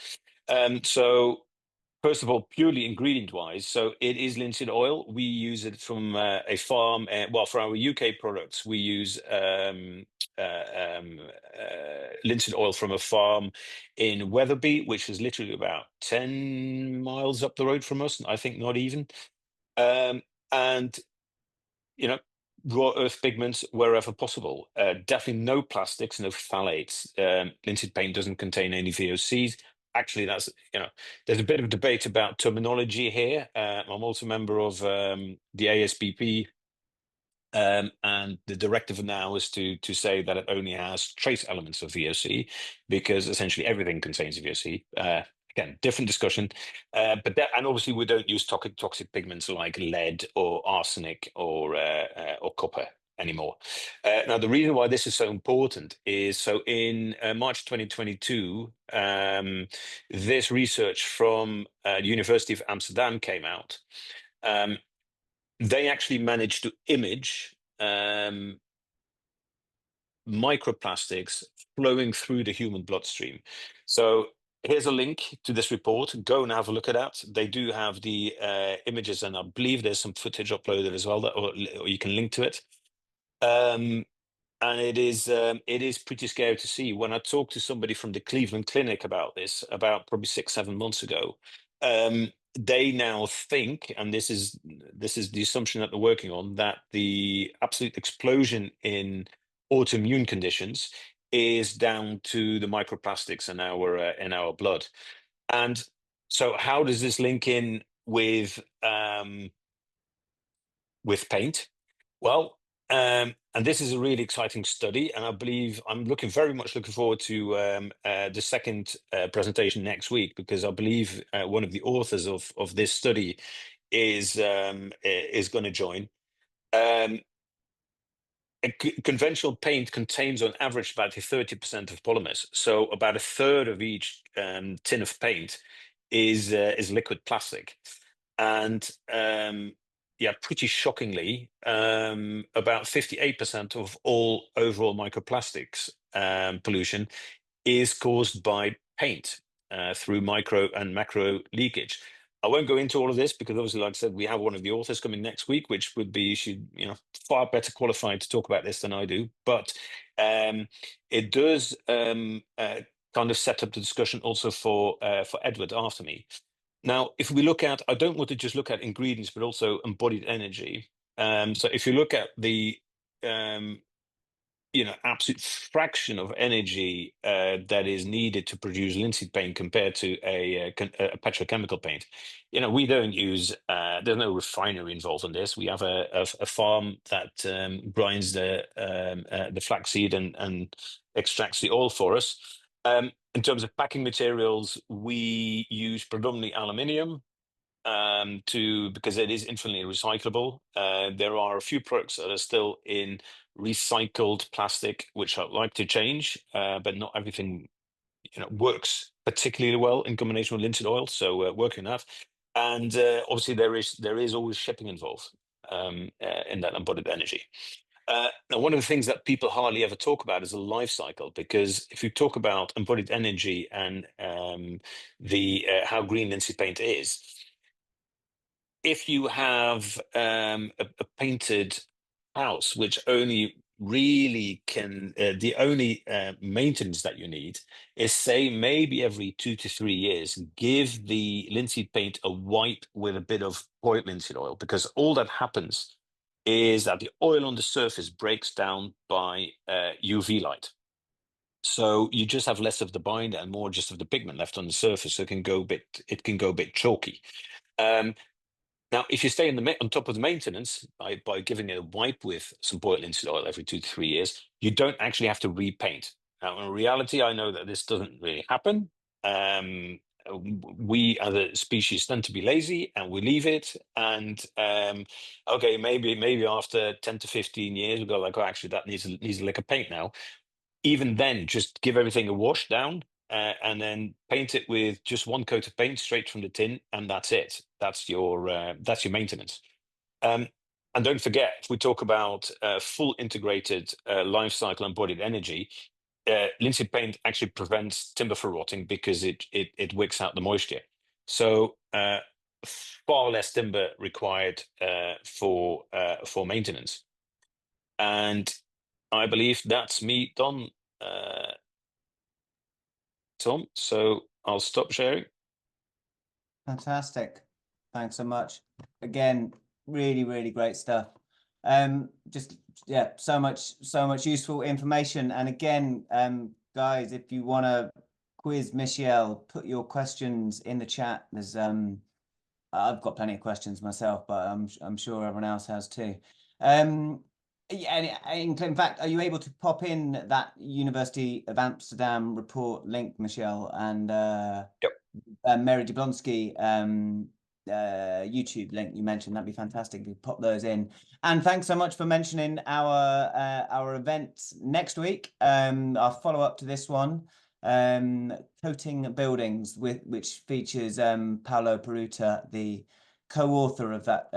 So first of all, purely ingredient-wise, so it is linseed oil. We use it from a farm. Well, for our UK products, we use linseed oil from a farm in Wetherby, which is literally about 10 miles up the road from us. I think not even. And you know, raw earth pigments wherever possible. Definitely no plastics, no phthalates. Linseed paint doesn't contain any VOCs. Actually, that's, there's a bit of debate about terminology here. I'm also a member of the ASBP, and the directive now is to say that it only has trace elements of VOC, because essentially everything contains VOC. Again, different discussion, but that, and obviously we don't use toxic pigments like lead or arsenic or copper anymore. Now, the reason why this is so important is, so in March 2022, this research from the University of Amsterdam came out. They actually managed to image microplastics flowing through the human bloodstream. So here's a link to this report. Go and have a look at that. They do have the images, and I believe there's some footage uploaded as well, or you can link to it. And it is pretty scary to see. When I talked to somebody from the Cleveland Clinic about this, about probably 6-7 months ago, they now think, and this is the assumption that they're working on, that the absolute explosion in autoimmune conditions is down to the microplastics in our blood. And so, how does this link in with paint? Well, and this is a really exciting study, and I believe I'm very much looking forward to the second presentation next week, because I believe one of the authors of this study is going to join. Conventional paint contains on average about 30% of polymers, so about a third of each tin of paint is liquid plastic, and yeah, pretty shockingly, about 58% of all overall microplastics pollution is caused by paint through micro and macro leakage. I won't go into all of this, because obviously, like I said, we have one of the authors coming next week, which would be, far better qualified to talk about this than I do. But it does kind of set up the discussion also for Edward after me. Now, if we look at, I don't want to just look at ingredients, but also embodied energy. So if you look at the absolute fraction of energy that is needed to produce linseed paint compared to a petrochemical paint, we don't use. There's no refinery involved in this. We have a farm that grinds the flaxseed and extracts the oil for us. In terms of packing materials, we use predominantly aluminium because it is infinitely recyclable. There are a few products that are still in recycled plastic, which I'd like to change, but not everything works particularly well in combination with linseed oil. So working on that, and obviously there is always shipping involved in that embodied energy. Now, one of the things that people hardly ever talk about is the life cycle, because if you talk about embodied energy and how green linseed paint is, if you have a painted house, which only really can, the only maintenance that you need is, say, maybe every 2 to 3 years, give the linseed paint a wipe with a bit of boiled linseed oil, because all that happens is that the oil on the surface breaks down by UV light. So you just have less of the binder and more just of the pigment left on the surface. So it can go a bit chalky. Now, if you stay on top of the maintenance by giving it a wipe with some boiled linseed oil every 2 to 3 years, you don't actually have to repaint. Now, in reality, I know that this doesn't really happen. We as a species tend to be lazy and we leave it. And okay, maybe after 10 to 15 years, we go like, oh, actually, that needs a lick of paint now. Even then, just give everything a wash down. And then paint it with just one coat of paint straight from the tin, and that's it. That's your maintenance. And don't forget, if we talk about full integrated life cycle embodied energy, linseed paint actually prevents timber from rotting because it wicks out the moisture. So far less timber required for maintenance. And I believe that's me done. Tom, so I'll stop sharing. Fantastic. Thanks so much. Again, really, really great stuff. Just yeah, so much useful information. And again, guys, if you want to quiz Michelle, put your questions in the chat. There's I've got plenty of questions myself, but I'm sure everyone else has too. Yeah, and in fact, are you able to pop in that University of Amsterdam report link, Michelle, and Yep. Mary Jablonski YouTube link you mentioned? That'd be fantastic if you pop those in. And thanks so much for mentioning our event next week. Our follow up to this one, Coating Buildings, which features Paolo Peruta, the co-author of that.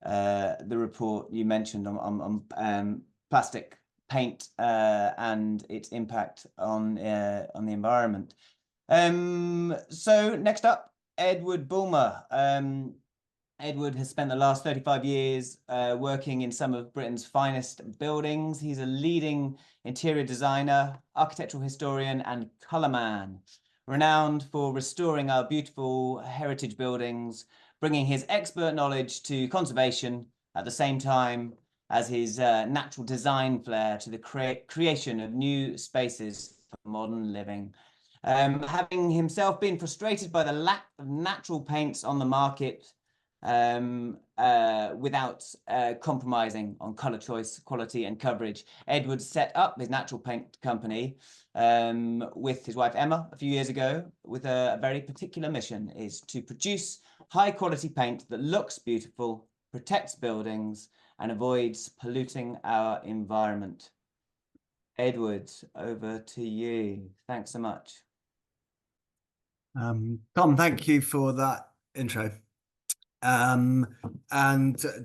The report you mentioned on plastic paint and its impact on the environment. So next up, Edward Bulmer. Edward has spent the last 35 years working in some of Britain's finest buildings. He's a leading interior designer, architectural historian, and colour man, renowned for restoring our beautiful heritage buildings, bringing his expert knowledge to conservation at the same time as his natural design flair to the creation of new spaces for modern living. Having himself been frustrated by the lack of natural paints on the market without compromising on colour choice, quality and coverage, Edward set up his natural paint company with his wife Emma a few years ago with a very particular mission, is to produce high quality paint that looks beautiful, protects buildings and avoids polluting our environment. Edward, over to you. Thanks so much. Tom, thank you for that intro. And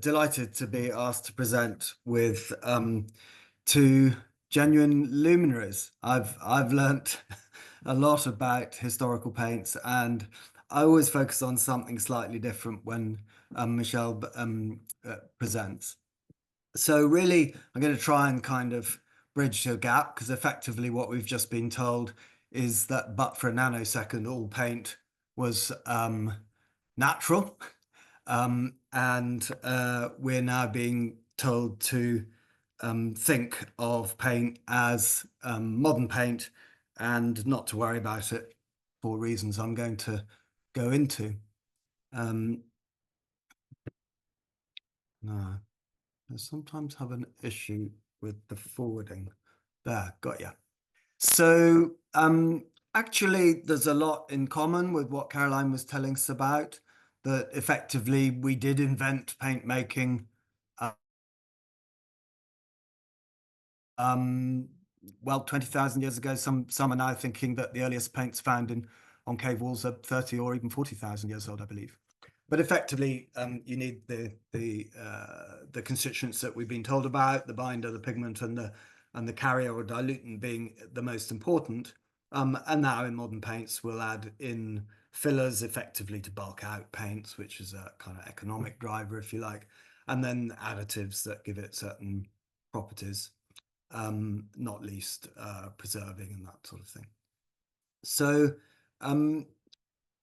delighted to be asked to present with two genuine luminaries. I've learnt a lot about historical paints, and I always focus on something slightly different when Michelle presents. So really, I'm going to try and kind of bridge the gap, because effectively what we've just been told is that but for a nanosecond, all paint was natural. And we're now being told to think of paint as modern paint and not to worry about it for reasons I'm going to go into. No, I sometimes have an issue with the forwarding. There, got you. So actually, there's a lot in common with what Caroline was telling us about, that effectively we did invent paint making well, 20,000 years ago. Some are now thinking that the earliest paints found on cave walls are 30 or even 40,000 years old, I believe. But effectively, you need the constituents that we've been told about, the binder, the pigment, and the carrier or dilutant being the most important. And now in modern paints, we'll add in fillers effectively to bulk out paints, which is a kind of economic driver, if you like, and then additives that give it certain properties, not least preserving and that sort of thing. So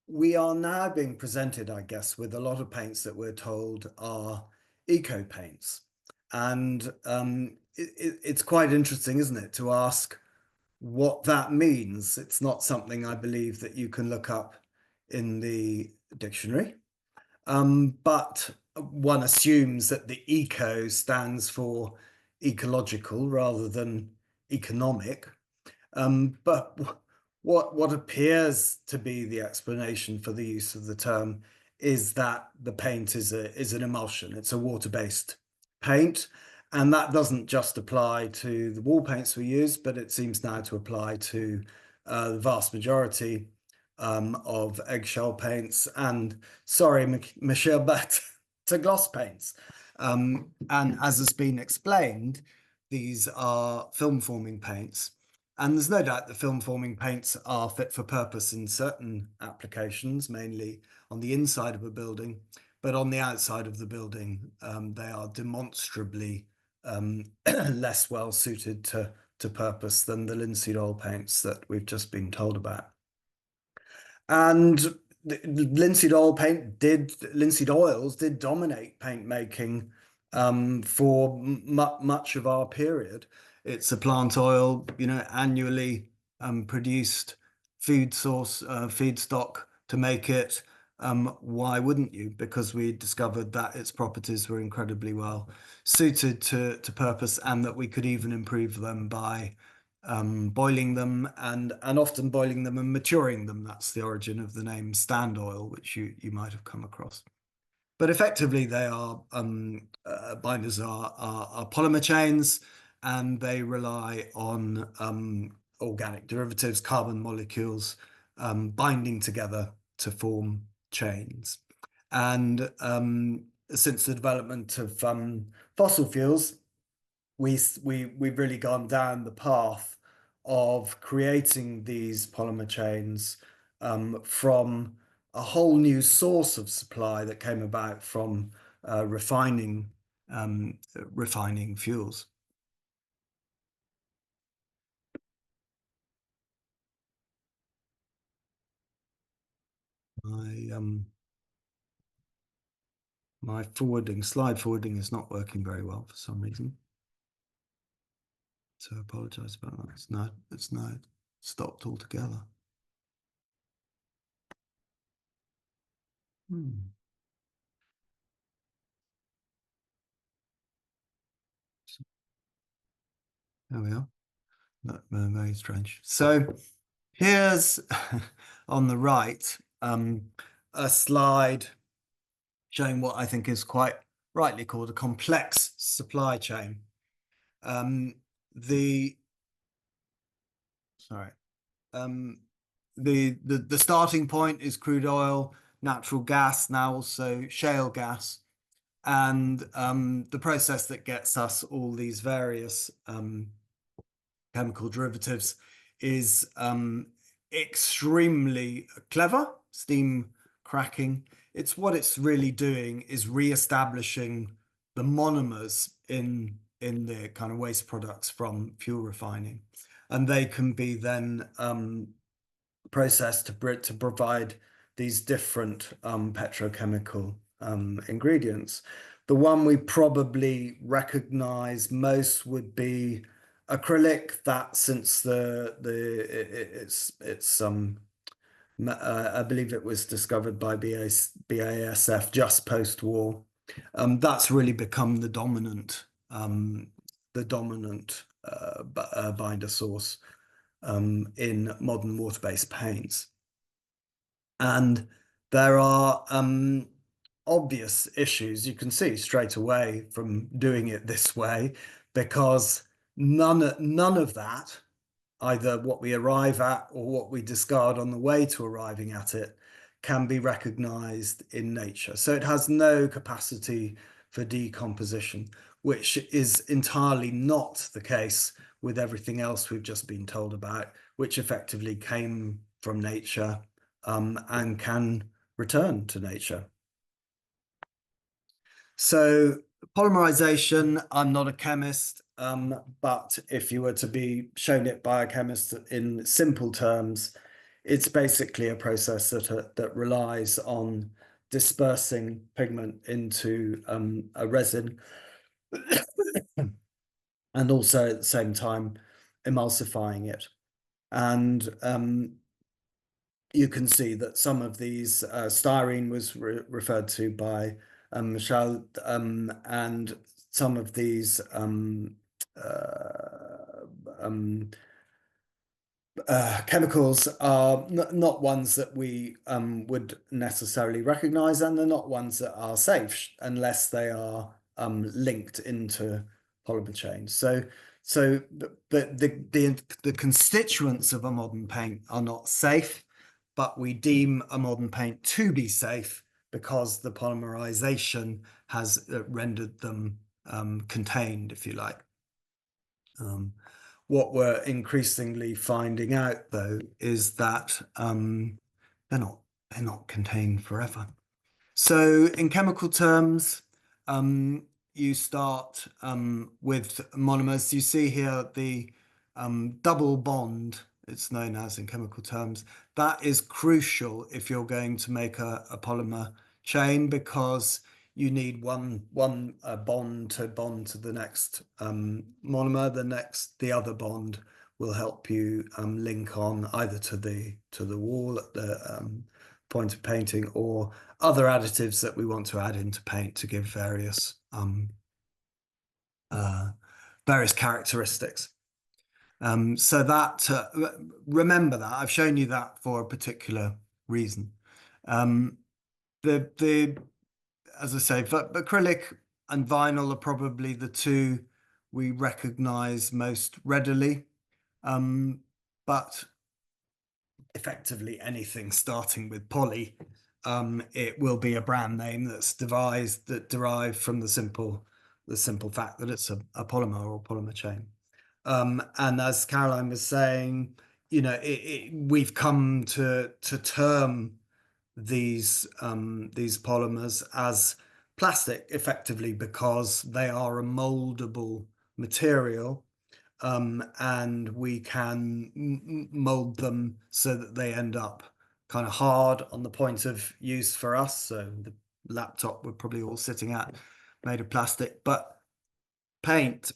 we are now being presented, I guess, with a lot of paints that we're told are eco paints. And it's quite interesting, isn't it, to ask what that means. It's not something I believe that you can look up in the dictionary. But one assumes that the eco stands for ecological rather than economic. But what appears to be the explanation for the use of the term is that the paint is an emulsion. It's a water-based paint, and that doesn't just apply to the wall paints we use, but it seems now to apply to the vast majority of eggshell paints, and sorry, Michelle, but to gloss paints. And as has been explained, these are film forming paints. And there's no doubt that film forming paints are fit for purpose in certain applications, mainly on the inside of a building, but on the outside of the building, they are demonstrably less well suited to purpose than the linseed oil paints that we've just been told about. And linseed oils did dominate paint making for much of our period. It's a plant oil, annually produced feedstock to make it. Why wouldn't you? Because we discovered that its properties were incredibly well suited to purpose, and that we could even improve them by boiling them and often boiling them and maturing them. That's the origin of the name stand oil, which you might have come across. But effectively, they are binders are polymer chains, and they rely on organic derivatives, carbon molecules, binding together to form chains. And since the development of fossil fuels, we've really gone down the path of creating these polymer chains from a whole new source of supply that came about from refining fuels. My slide forwarding is not working very well for some reason. So I apologize about that. It's now stopped altogether. There we are. Very strange. So here's on the right a slide showing what I think is quite rightly called a complex supply chain. The starting point is crude oil, natural gas, now also shale gas, and the process that gets us all these various chemical derivatives is extremely clever. Steam cracking. What it's really doing is re-establishing the monomers in the kind of waste products from fuel refining, and they can be then processed to provide these different petrochemical ingredients. The one we probably recognize most would be acrylic. That since I believe it was discovered by BASF just post-war. That's really become the dominant binder source in modern water-based paints. And there are obvious issues you can see straight away from doing it this way, because none of that, either what we arrive at or what we discard on the way to arriving at it, can be recognized in nature. So it has no capacity for decomposition, which is entirely not the case with everything else we've just been told about, which effectively came from nature and can return to nature. So polymerization, I'm not a chemist, but if you were to be shown it by a chemist in simple terms, it's basically a process that relies on dispersing pigment into a resin and also at the same time emulsifying it. And you can see that some of these, styrene was referred to by Michel, and some of these chemicals are not ones that we would necessarily recognize, and they're not ones that are safe unless they are linked into polymer chains. So the constituents of a modern paint are not safe, but we deem a modern paint to be safe because the polymerization has rendered them contained, if you like. What we're increasingly finding out, though, is that they're not contained forever. So in chemical terms, you start with monomers. You see here the double bond, it's known as in chemical terms. That is crucial if you're going to make a polymer chain, because you need one bond to the next monomer. The other bond will help you link on either to the wall at the point of painting, or other additives that we want to add into paint to give various characteristics. So that remember that I've shown you that for a particular reason. As I say, acrylic and vinyl are probably the two we recognize most readily, but effectively anything starting with poly, it will be a brand name that's derived from the simple fact that it's a polymer or polymer chain. And as Caroline was saying, you know, we've come to term these polymers as plastic, effectively, because they are a moldable material, and we can mold them so that they end up kind of hard on the point of use for us. So the laptop we're probably all sitting at made of plastic, but paint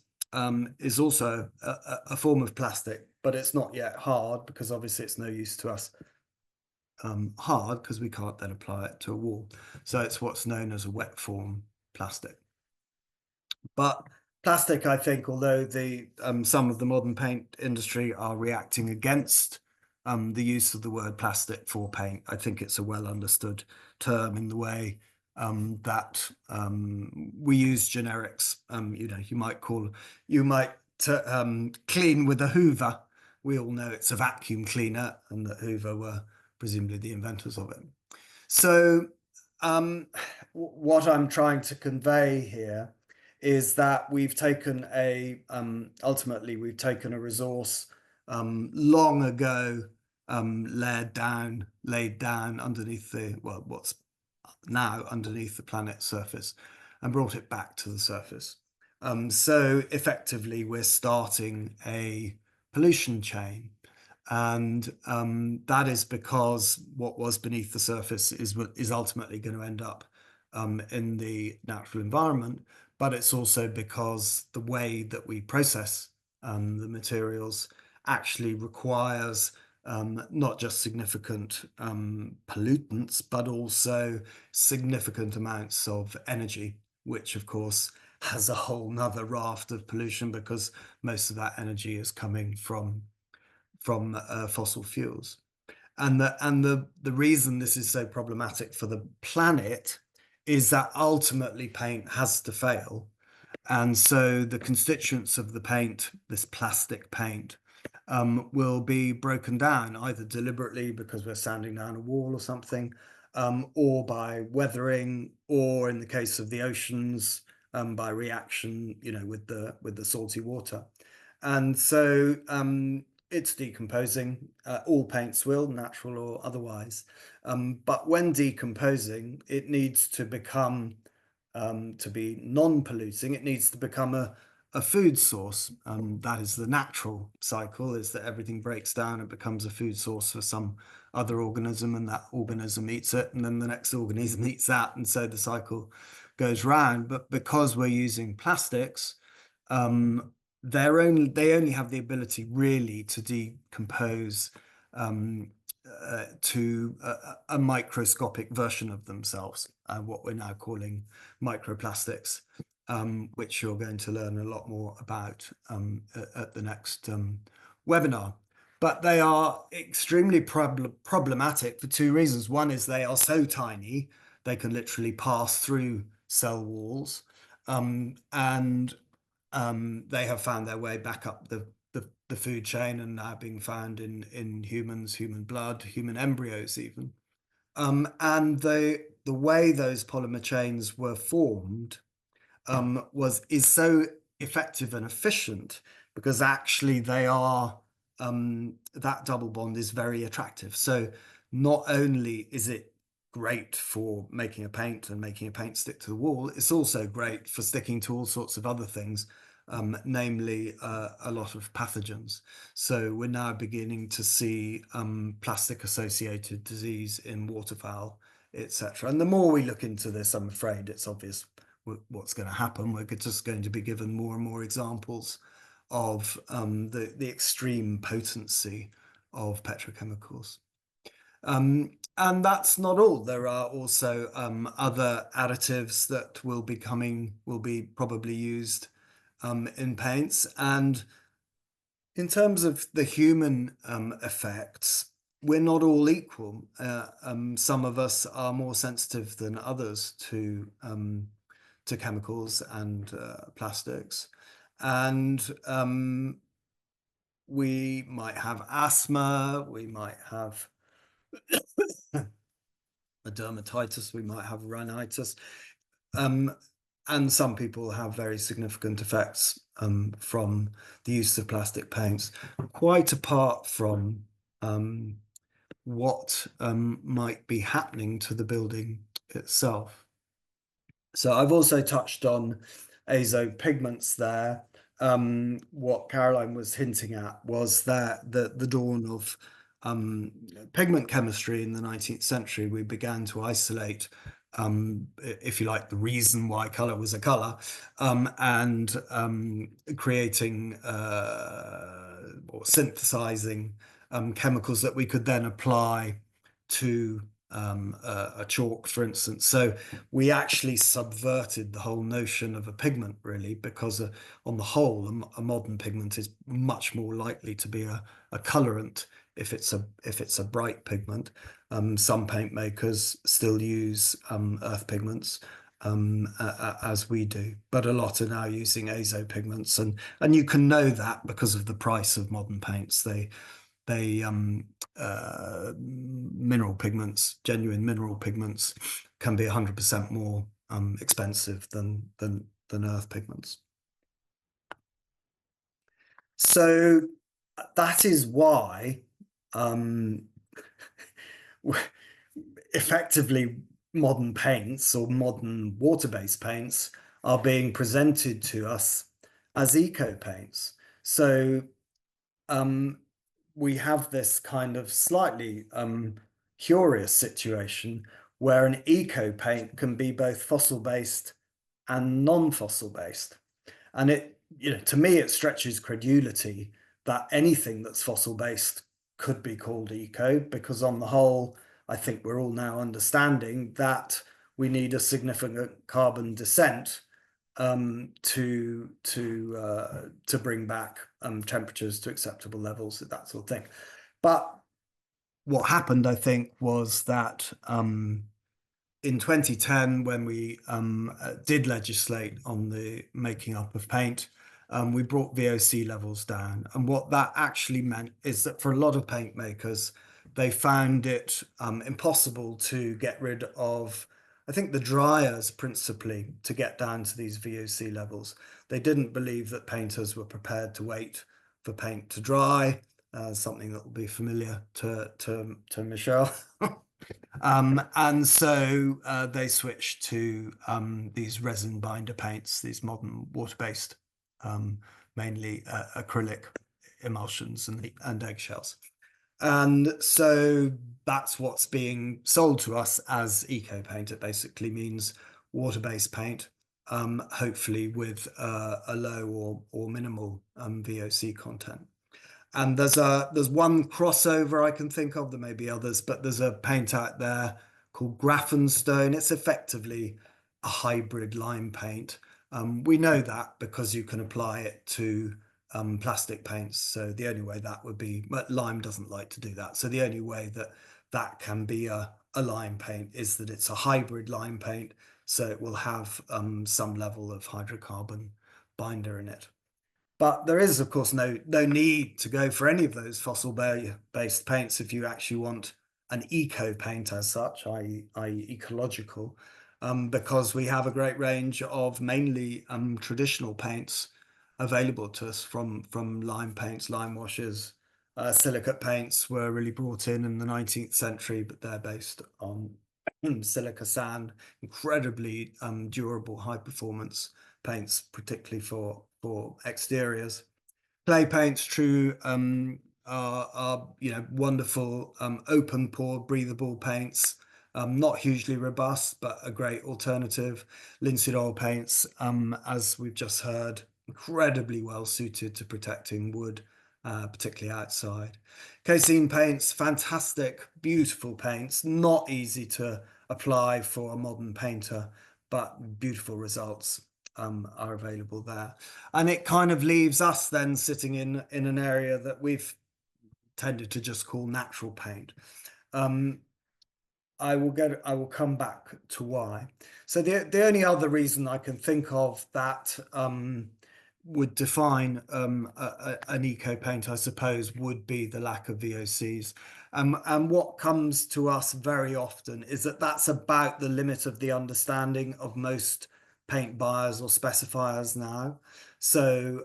is also a form of plastic, but it's not yet hard, because obviously it's no use to us hard, because we can't then apply it to a wall. So it's what's known as a wet form plastic. But plastic, I think, although some of the modern paint industry are reacting against the use of the word plastic for paint, I think it's a well understood term in the way that we use generics. You know, you might clean with a Hoover. We all know it's a vacuum cleaner, and that Hoover were presumably the inventors of it. So what I'm trying to convey here is that we've taken ultimately we've taken a resource long ago laid down underneath what's now underneath the planet's surface, and brought it back to the surface. So effectively we're starting a pollution chain. And that is because what was beneath the surface is ultimately going to end up in the natural environment, but it's also because the way that we process the materials actually requires not just significant pollutants, but also significant amounts of energy, which of course has a whole nother raft of pollution, because most of that energy is coming from fossil fuels. And the reason this is so problematic for the planet is that ultimately paint has to fail. And so the constituents of the paint, this plastic paint, will be broken down, either deliberately because we're sanding down a wall or something, or by weathering, or in the case of the oceans, by reaction, with the salty water. And so it's decomposing. All paints will, natural or otherwise. But when decomposing, it needs to become, to be non-polluting, it needs to become a food source. That is the natural cycle, is that everything breaks down and becomes a food source for some other organism, and that organism eats it, and then the next organism eats that, and so the cycle goes round. But because we're using plastics, they only have the ability really to decompose to a microscopic version of themselves, what we're now calling microplastics, which you're going to learn a lot more about at the next webinar. But they are extremely problematic for two reasons. One is they are so tiny, they can literally pass through cell walls, and they have found their way back up the food chain and now being found in humans, human blood, human embryos even. And the way those polymer chains were formed is so effective and efficient, because actually they are, that double bond is very attractive. So not only is it great for making a paint and making a paint stick to the wall, it's also great for sticking to all sorts of other things, namely a lot of pathogens. So we're now beginning to see plastic associated disease in waterfowl, etc. And the more we look into this, I'm afraid it's obvious what's going to happen. We're just going to be given more and more examples of the extreme potency of petrochemicals. And that's not all. There are also other additives that will be probably used in paints. And in terms of the human effects, we're not all equal. Some of us are more sensitive than others to chemicals and plastics, and we might have asthma, we might have a dermatitis, we might have rhinitis, and some people have very significant effects from the use of plastic paints, quite apart from what might be happening to the building itself. So I've also touched on azo pigments there. What Caroline was hinting at was that the dawn of pigment chemistry in the 19th century, we began to isolate, if you like, the reason why color was a color, and creating or synthesizing chemicals that we could then apply to a chalk, for instance. So we actually subverted the whole notion of a pigment, really, because on the whole, a modern pigment is much more likely to be a colorant if it's a bright pigment. Some paint makers still use earth pigments, as we do, but a lot are now using azo pigments, and you can know that because of the price of modern paints. Mineral pigments, genuine mineral pigments, can be 100% more expensive than earth pigments. So that is why effectively modern paints, or modern water-based paints, are being presented to us as eco paints. So we have this kind of slightly curious situation where an eco paint can be both fossil-based and non-fossil based. And it, to me, it stretches credulity that anything that's fossil-based could be called eco, because on the whole, I think we're all now understanding that we need a significant carbon descent to bring back temperatures to acceptable levels, that sort of thing. But what happened, I think, was that in 2010, when we did legislate on the making up of paint, we brought VOC levels down. And what that actually meant is that for a lot of paint makers, they found it impossible to get rid of, I think, the dryers principally, to get down to these VOC levels. They didn't believe that painters were prepared to wait for paint to dry, something that will be familiar to Michelle. And so they switched to these resin binder paints, these modern water-based, mainly acrylic emulsions and eggshells. And so that's what's being sold to us as eco paint. It basically means water-based paint, hopefully with a low or minimal VOC content. And there's one crossover I can think of. There may be others, but there's a paint out there called Grafenstone. It's effectively a hybrid lime paint. We know that because you can apply it to plastic paints. So the only way that would be, but lime doesn't like to do that. So the only way that can be a lime paint is that it's a hybrid lime paint. So it will have some level of hydrocarbon binder in it. But there is, of course, no need to go for any of those fossil-based paints if you actually want an eco paint as such, i.e. ecological, because we have a great range of mainly traditional paints available to us from lime paints, lime washes. Silicate paints were really brought in the 19th century, but they're based on silica sand, incredibly durable, high performance paints, particularly for exteriors. Clay paints, true, are wonderful open pore breathable paints, not hugely robust, but a great alternative. Linseed oil paints, as we've just heard, incredibly well suited to protecting wood, particularly outside. Casein paints, fantastic, beautiful paints, not easy to apply for a modern painter, but beautiful results are available there. And it kind of leaves us then sitting in an area that we've tended to just call natural paint. I will come back to why. So the only other reason I can think of that would define an eco paint, I suppose, would be the lack of VOCs. And what comes to us very often is that that's about the limit of the understanding of most paint buyers or specifiers now. So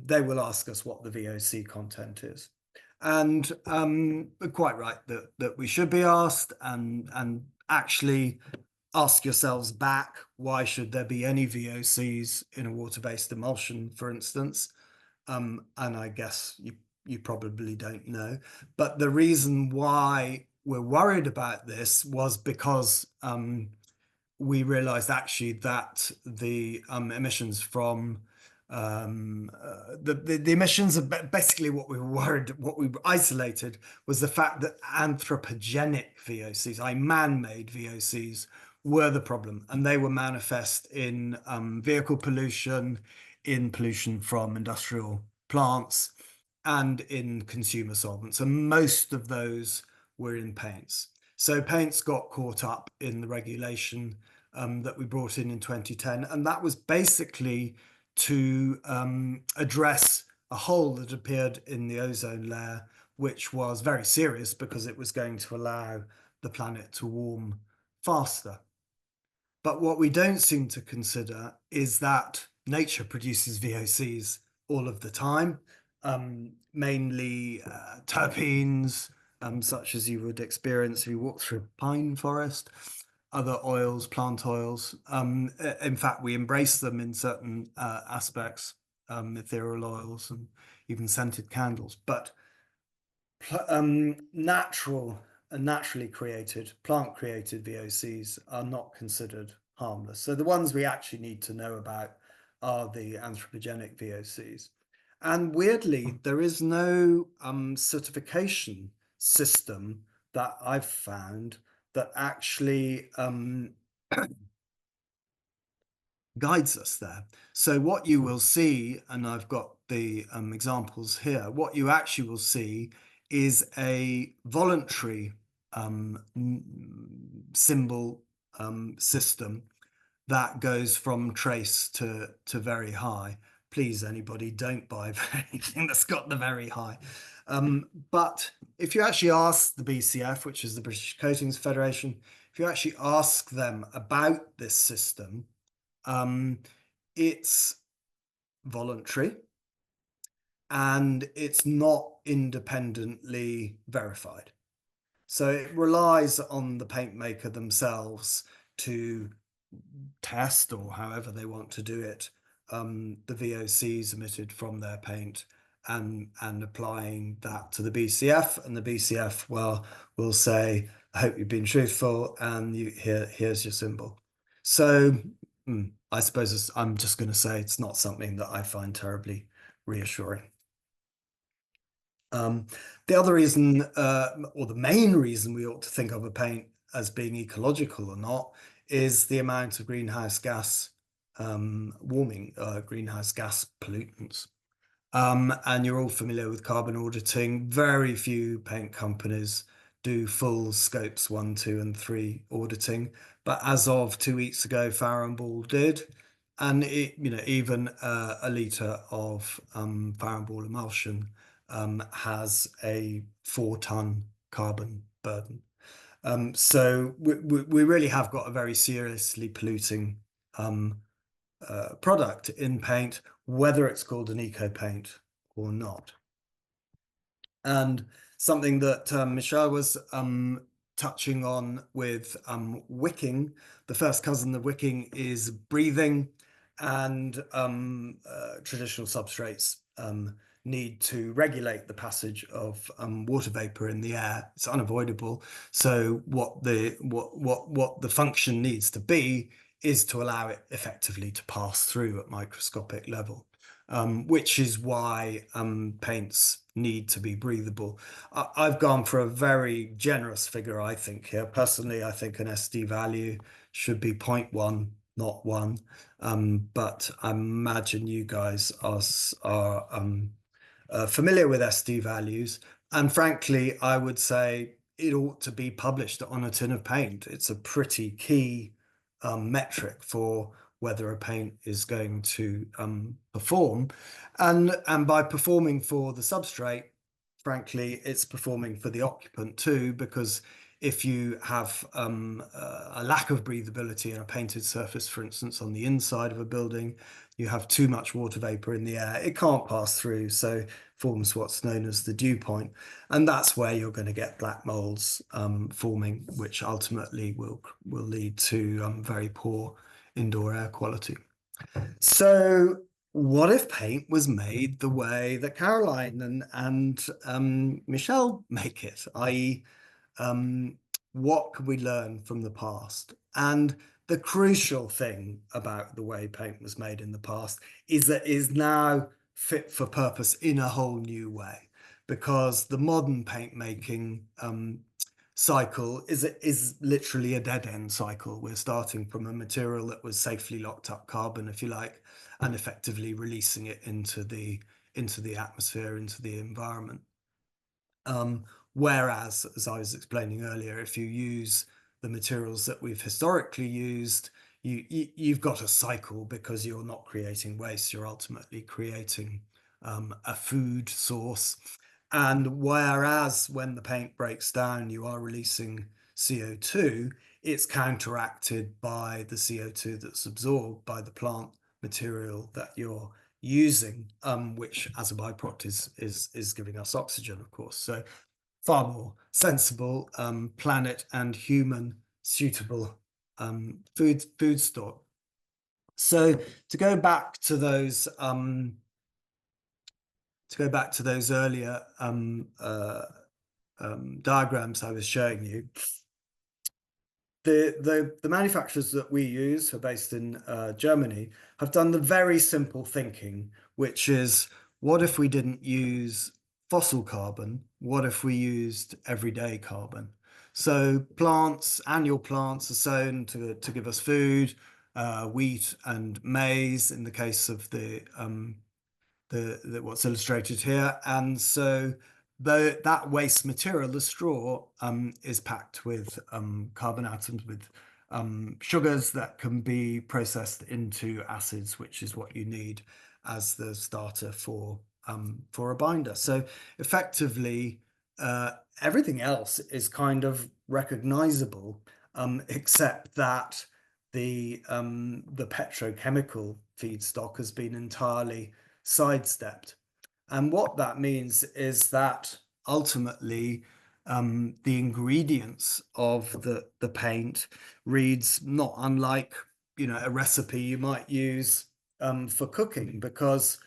they will ask us what the VOC content is. And quite right that we should be asked, and actually ask yourselves back, why should there be any VOCs in a water-based emulsion, for instance? And I guess you probably don't know. But the reason why we're worried about this was because we realized actually that the emissions from the emissions of basically what we isolated was the fact that anthropogenic VOCs, man-made VOCs, were the problem, and they were manifest in vehicle pollution, in pollution from industrial plants, and in consumer solvents, and most of those were in paints. So paints got caught up in the regulation that we brought in 2010, and that was basically to address a hole that appeared in the ozone layer, which was very serious because it was going to allow the planet to warm faster. But what we don't seem to consider is that nature produces VOCs all of the time, mainly terpenes, such as you would experience if you walk through a pine forest, other oils, plant oils. In fact, we embrace them in certain aspects, ethereal oils and even scented candles. But naturally created, plant-created VOCs are not considered harmless. So the ones we actually need to know about are the anthropogenic VOCs. And weirdly, there is no certification system that I've found that actually guides us there. So what you will see, and I've got the examples here, what you actually will see is a voluntary symbol system that goes from trace to very high. Please, anybody, don't buy anything that's got the very high. But if you actually ask the BCF, which is the British Coatings Federation, if you actually ask them about this system, it's voluntary and it's not independently verified. So it relies on the paint maker themselves to test, or however they want to do it, the VOCs emitted from their paint, and applying that to the BCF, and the BCF will say, I hope you've been truthful, and here's your symbol. So I suppose I'm just going to say it's not something that I find terribly reassuring. The other reason, or the main reason we ought to think of a paint as being ecological or not, is the amount of greenhouse gas greenhouse gas pollutants. And you're all familiar with carbon auditing. Very few paint companies do full scopes 1, 2, and 3 auditing. But as of 2 weeks ago, Farrow & Ball did. And even a litre of Farrow & Ball emulsion has a 4-ton carbon burden. So we really have got a very seriously polluting product in paint, whether it's called an eco paint or not. And something that Michelle was touching on with wicking, the first cousin of wicking is breathing, and traditional substrates need to regulate the passage of water vapor in the air. It's unavoidable. So what the function needs to be is to allow it effectively to pass through at microscopic level, which is why paints need to be breathable. I've gone for a very generous figure, I think, here. Personally, I think an SD value should be 0.1, not 1. But I imagine you guys are familiar with SD values. And frankly, I would say it ought to be published on a tin of paint. It's a pretty key metric for whether a paint is going to perform. And by performing for the substrate, frankly, it's performing for the occupant too, because if you have a lack of breathability in a painted surface, for instance, on the inside of a building, you have too much water vapor in the air, it can't pass through, so forms what's known as the dew point. And that's where you're going to get black molds forming, which ultimately will lead to very poor indoor air quality. So what if paint was made the way that Caroline and Michelle make it, i.e., what can we learn from the past? And the crucial thing about the way paint was made in the past is that it is now fit for purpose in a whole new way, because the modern paint making cycle is literally a dead-end cycle. We're starting from a material that was safely locked up carbon, if you like, and effectively releasing it into the atmosphere, into the environment. Whereas, as I was explaining earlier, if you use the materials that we've historically used, you've got a cycle, because you're not creating waste, you're ultimately creating a food source. And whereas when the paint breaks down, you are releasing CO2, it's counteracted by the CO2 that's absorbed by the plant material that you're using, which as a byproduct is giving us oxygen, of course. So far more sensible, planet and human suitable food stock. So to go back to those earlier diagrams I was showing you, the manufacturers that we use, are based in Germany, have done the very simple thinking, which is, what if we didn't use fossil carbon? What if we used everyday carbon? So annual plants are sown to give us food, wheat and maize in the case of what's illustrated here. And so that waste material, the straw, is packed with carbon atoms, with sugars that can be processed into acids, which is what you need as the starter for for a binder. So effectively, everything else is kind of recognizable, except that the petrochemical feedstock has been entirely sidestepped. And what that means is that ultimately the ingredients of the paint reads not unlike, you know, a recipe you might use for cooking, because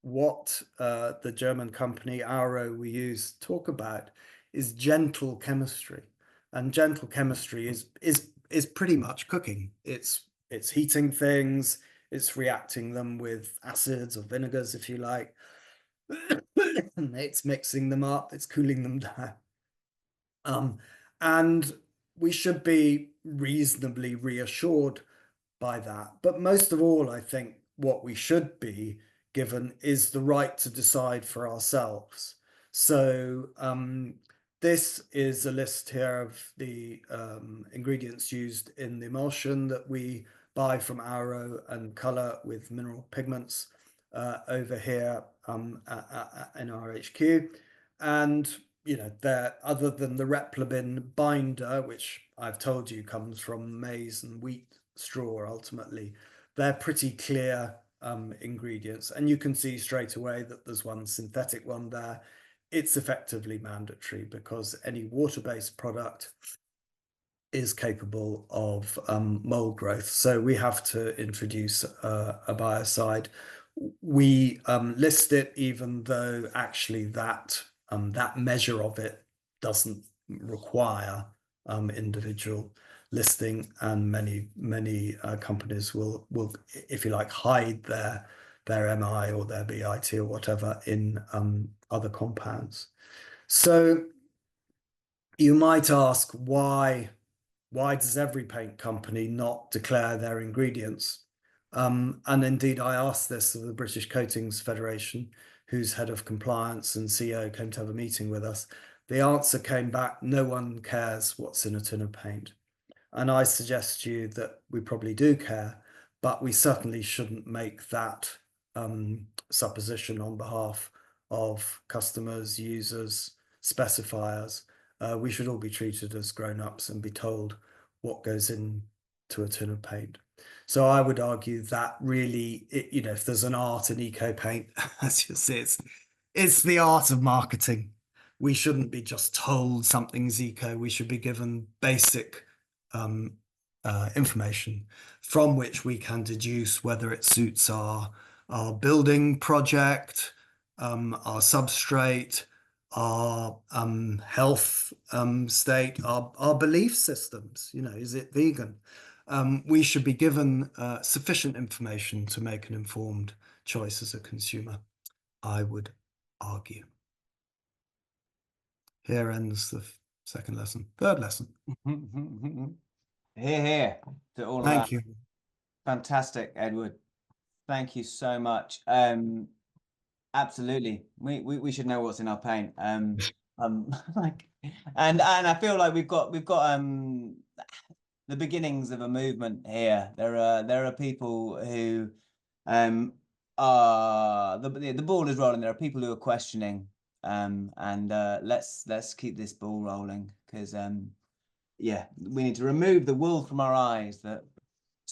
what the German company Auro we use talk about is gentle chemistry, and gentle chemistry is pretty much cooking. It's heating things, it's reacting them with acids or vinegars, if you like. It's mixing them up, it's cooling them down. And we should be reasonably reassured by that. But most of all, I think what we should be given is the right to decide for ourselves. So this is a list here of the ingredients used in the emulsion that we buy from Auro and color with mineral pigments over here in our HQ. And you know, they're, other than the Replabin binder, which I've told you comes from maize and wheat straw ultimately, they're pretty clear ingredients, and you can see straight away that there's one synthetic one there. It's effectively mandatory because any water-based product is capable of mold growth, so we have to introduce a biocide. We list it even though actually that measure of it doesn't require individual listing, and many companies will, if you like, hide their MI or their BIT or whatever in other compounds. So you might ask, why does every paint company not declare their ingredients? And indeed, I asked this of the British Coatings Federation, whose head of compliance and CEO came to have a meeting with us. The answer came back: no one cares what's in a tin of paint. And I suggest to you that we probably do care, but we certainly shouldn't make that supposition on behalf of customers, users, specifiers. We should all be treated as grown-ups and be told what goes into a tin of paint. So I would argue that really, you know, if there's an art in eco paint, as you see, it's the art of marketing. We shouldn't be just told something's eco. We should be given basic information from which we can deduce whether it suits our building project, our substrate, our health state, our belief systems. You know, is it vegan? We should be given sufficient information to make an informed choice as a consumer, I would argue. Here ends the second lesson. Third lesson. Here to all of that. Thank you. Fantastic, Edward. Thank you so much. Absolutely, we should know what's in our paint. Like, and I feel like we've got the beginnings of a movement here. There are people who are the ball is rolling. There are people who are questioning, and let's keep this ball rolling, because yeah, we need to remove the wool from our eyes.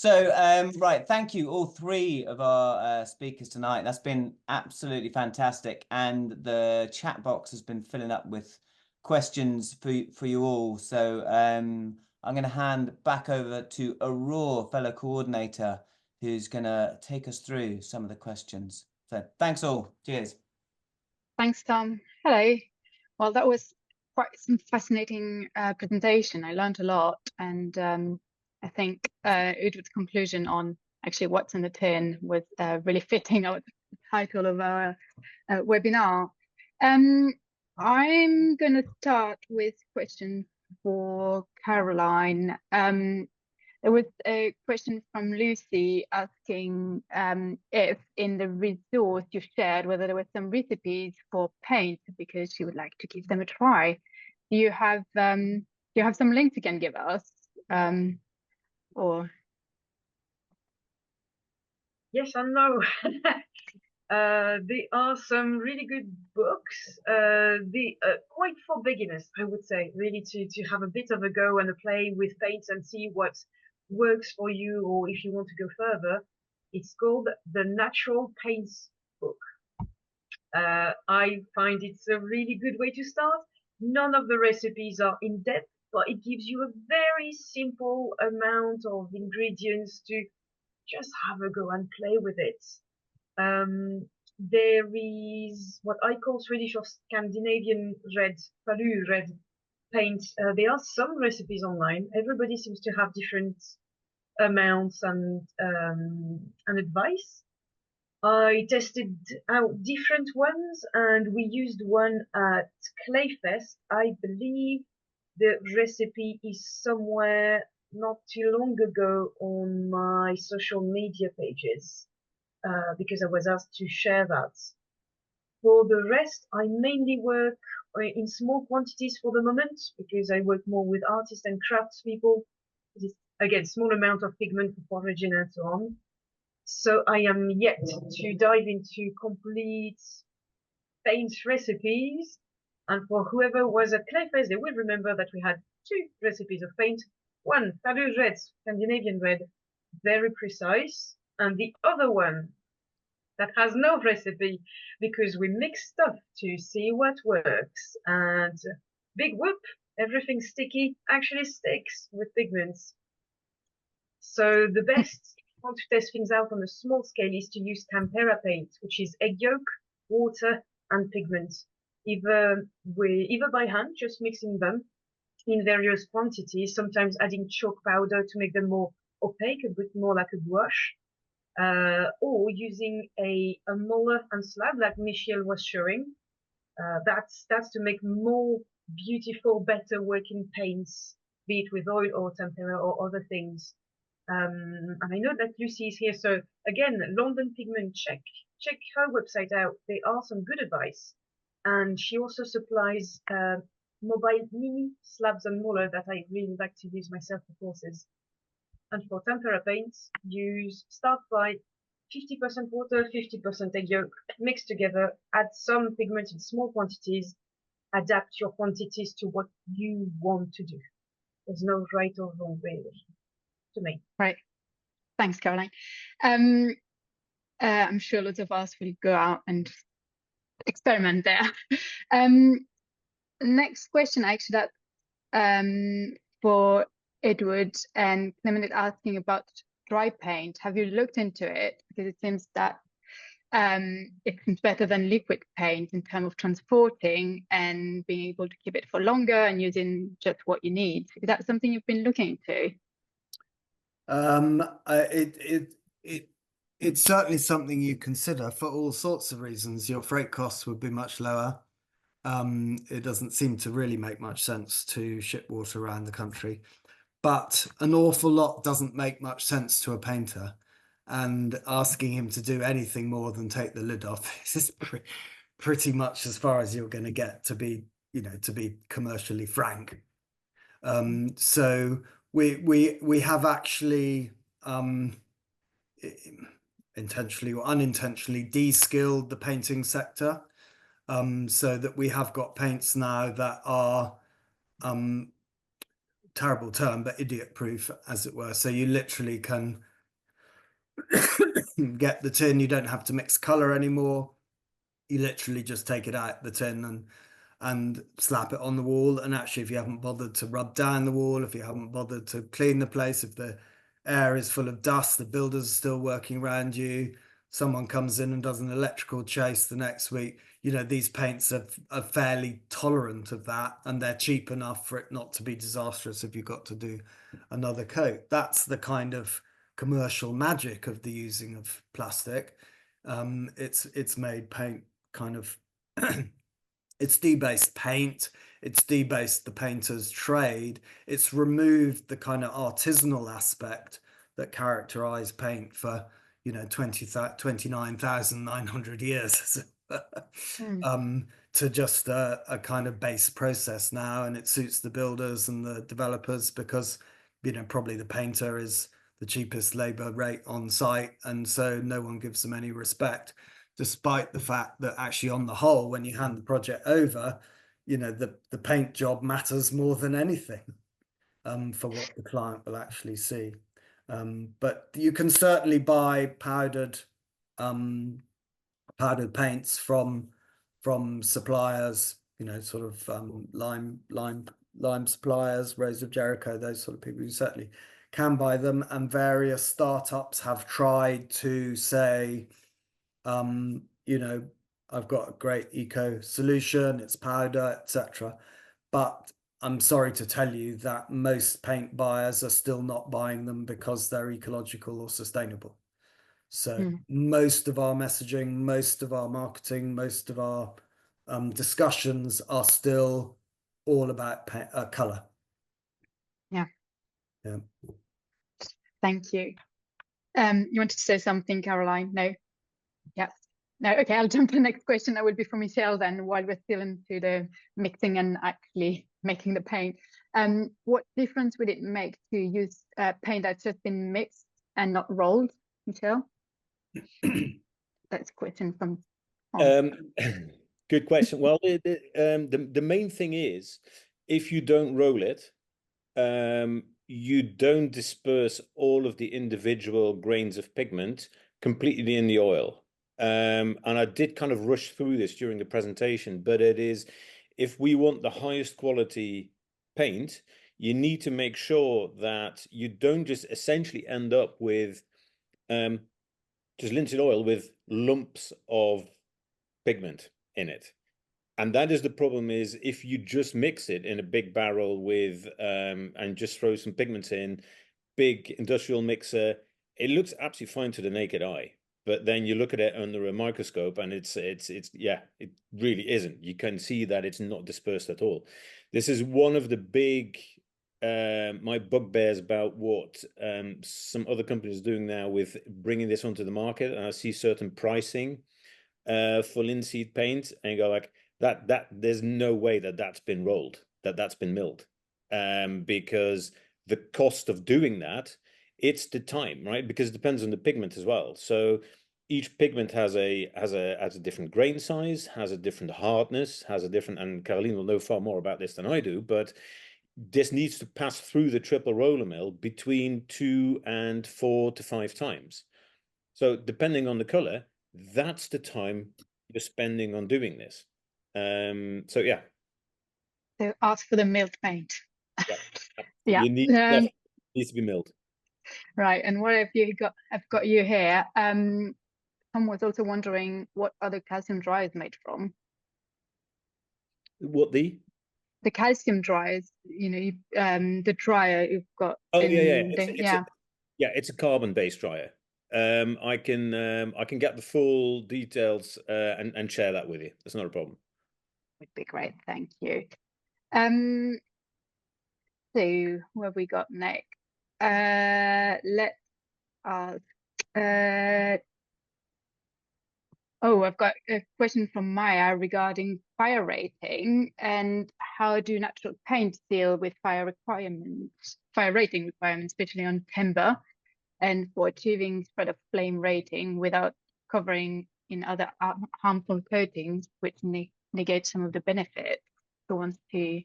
Right, thank you all three of our speakers tonight. That's been absolutely fantastic, and the chat box has been filling up with questions for you all. So I'm going to hand back over to Aurora, fellow coordinator, who's going to take us through some of the questions. So thanks all. Cheers. Thanks, Tom. Hello. Well, that was quite some fascinating presentation. I learned a lot, and I think Edward's conclusion on actually what's in the tin was really fitting our title of our webinar. I'm going to start with questions for Caroline. There was a question from Lucy asking if in the resource you shared whether there were some recipes for paint, because she would like to give them a try. Do you have some links you can give us? Or yes and no. There are some really good books, quite for beginners, I would say, really to have a bit of a go and a play with paints and see what works for you, or if you want to go further. It's called The Natural Paints Book. I find it's a really good way to start. None of the recipes are in depth, but it gives you a very simple amount of ingredients to just have a go and play with it. There is what I call Swedish or Scandinavian red, Pario red paint. There are some recipes online. Everybody seems to have different amounts and advice. I tested out different ones, and we used one at Clayfest. I believe the recipe is somewhere not too long ago on my social media pages, because I was asked to share that. For the rest, I mainly work in small quantities for the moment, because I work more with artists and craftspeople. Again, small amount of pigment for foraging and so on. So I am yet to dive into complete paint recipes. And for whoever was at Clayfest, they will remember that we had 2 recipes of paint. One, Pario red, Scandinavian red, very precise. And the other one that has no recipe, because we mix stuff to see what works. And big whoop, everything sticky actually sticks with pigments. So the best want to test things out on a small scale is to use tempera paint, which is egg yolk, water, and pigment, either by hand, just mixing them in various quantities, sometimes adding chalk powder to make them more opaque, a bit more like a gouache, or using a molar and slab like Michelle was showing. That's to make more beautiful, better working paints, be it with oil or tempera or other things. And I know that Lucy is here, so again, London Pigment, check her website out. There are some good advice, and she also supplies mobile mini slabs and molar that I really like to use myself for courses. And for tempera paints, start by 50% water, 50% egg yolk, mix together, add some pigment in small quantities, adapt your quantities to what you want to do. There's no right or wrong way to me. Right. Thanks, Caroline. I'm sure lots of us will go out and experiment there. Next question, actually, that for Edward, and Clement is asking about dry paint. Have you looked into it? Because it seems that it seems better than liquid paint in terms of transporting and being able to keep it for longer and using just what you need. Is that something you've been looking into? It's certainly something you consider for all sorts of reasons. Your freight costs would be much lower. It doesn't seem to really make much sense to ship water around the country, but an awful lot doesn't make much sense to a painter, and asking him to do anything more than take the lid off is pretty much as far as you're going to get, to be commercially frank. So we have actually intentionally or unintentionally de-skilled the painting sector, so that we have got paints now that are terrible term, but idiot proof, as it were. So you literally can get the tin, you don't have to mix color anymore. You literally just take it out the tin and slap it on the wall. And actually, if you haven't bothered to rub down the wall, if you haven't bothered to clean the place, if the air is full of dust, the builders are still working around you, someone comes in and does an electrical chase the next week, these paints are fairly tolerant of that, and they're cheap enough for it not to be disastrous if you've got to do another coat. That's the kind of commercial magic of the using of plastic. It's made paint kind of it's debased paint, it's debased the painter's trade, it's removed the kind of artisanal aspect that characterized paint for 29,900 years to just a kind of base process now, and it suits the builders and the developers because probably the painter is the cheapest labor rate on site, and so no one gives them any respect. despite the fact that actually on the whole, when you hand the project over, you know, the paint job matters more than anything for what the client will actually see. But you can certainly buy powdered paints from suppliers, you know, sort of lime suppliers, Rose of Jericho, those sort of people. You certainly can buy them, and various startups have tried to say, you know, I've got a great eco solution, it's powder, etc. But I'm sorry to tell you that most paint buyers are still not buying them because they're ecological or sustainable. So most of our messaging, most of our marketing, most of our discussions are still all about color. Yeah. Yeah. Thank you. You wanted to say something, Caroline? No? Yes. No, okay, I'll jump to the next question. That would be for Michelle then, while we're still into the mixing and actually making the paint. What difference would it make to use paint that's just been mixed and not rolled, Michelle? That's a question from Good question. Well, the main thing is, if you don't roll it, you don't disperse all of the individual grains of pigment completely in the oil. And I did kind of rush through this during the presentation, but it is, if we want the highest quality paint, you need to make sure that you don't just essentially end up with just linseed oil with lumps of pigment in it. And that is the problem, is if you just mix it in a big barrel with and just throw some pigments in, big industrial mixer, it looks absolutely fine to the naked eye. But then you look at it under a microscope and it's yeah, it really isn't. You can see that it's not dispersed at all. This is one of the big my bugbears about what some other companies are doing now with bringing this onto the market. And I see certain pricing for linseed paint, and you go like, that there's no way that that's been rolled, that's been milled, because the cost of doing that, it's the time, right? Because it depends on the pigment as well. So each pigment has a different grain size, has a different hardness, has a different, and Caroline will know far more about this than I do, but this needs to pass through the triple roller mill between 2 and 4 to 5 times. So depending on the color, that's the time you're spending on doing this. So yeah. So ask for the milled paint. Yeah. Yeah. You need needs to be milled. Right. And what have you got? I've got you here. Tom was also wondering what other calcium dry is made from. What the calcium dryers, you know, the dryer you've got. Oh yeah. It's a carbon-based dryer. I can get the full details and share that with you. That's not a problem. Would be great, thank you. So what have we got next? Let's ask. Oh, I've got a question from Maya regarding fire rating, and how do natural paints deal with fire rating requirements, especially on timber, and for achieving spread of flame rating without covering in other harmful coatings, which negate some of the benefits. Who wants to?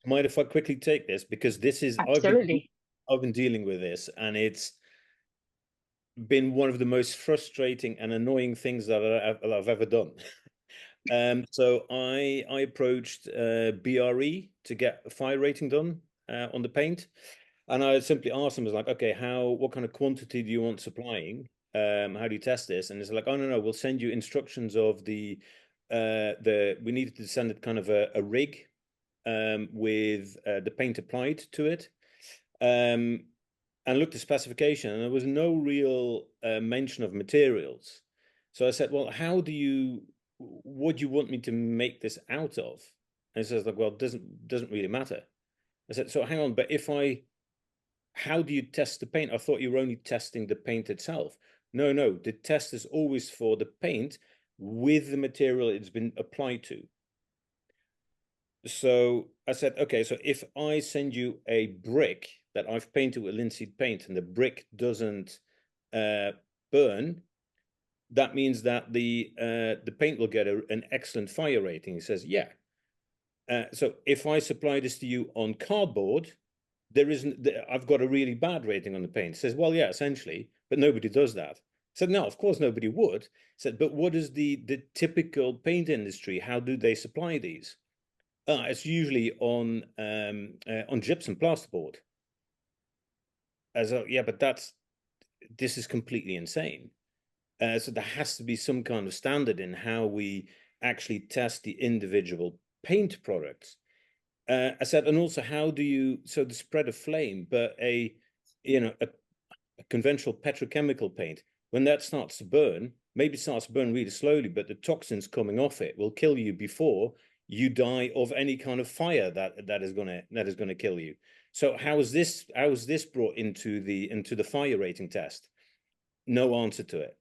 Mind if I quickly take this, because this is Absolutely. I've been dealing with this, and it's been one of the most frustrating and annoying things that I've ever done. So I approached BRE to get a fire rating done on the paint, and I simply asked them, was like, okay, what kind of quantity do you want supplying? How do you test this? And it's like, oh no, we'll send you instructions of we needed to send it kind of a rig with the paint applied to it. And looked at the specification, and there was no real mention of materials. So I said, well, what do you want me to make this out of? And he says, like, well, it doesn't really matter. I said, so hang on, but how do you test the paint? I thought you were only testing the paint itself. No, the test is always for the paint with the material it's been applied to. So I said, okay, so if I send you a brick that I've painted with linseed paint and the brick doesn't burn, that means that the paint will get an excellent fire rating. He says, yeah. So if I supply this to you on cardboard, I've got a really bad rating on the paint. He says, well, yeah, essentially, but nobody does that. I said, no, of course nobody would. I said, but what is the typical paint industry? How do they supply these? It's usually on gypsum plasterboard. Yeah, but this is completely insane. So there has to be some kind of standard in how we actually test the individual paint products. I said, and also how do you, so the spread of flame, but a conventional petrochemical paint, when that starts to burn, maybe it starts to burn really slowly, but the toxins coming off it will kill you before you die of any kind of fire that is gonna kill you. So how is this brought into the fire rating test? No answer to it.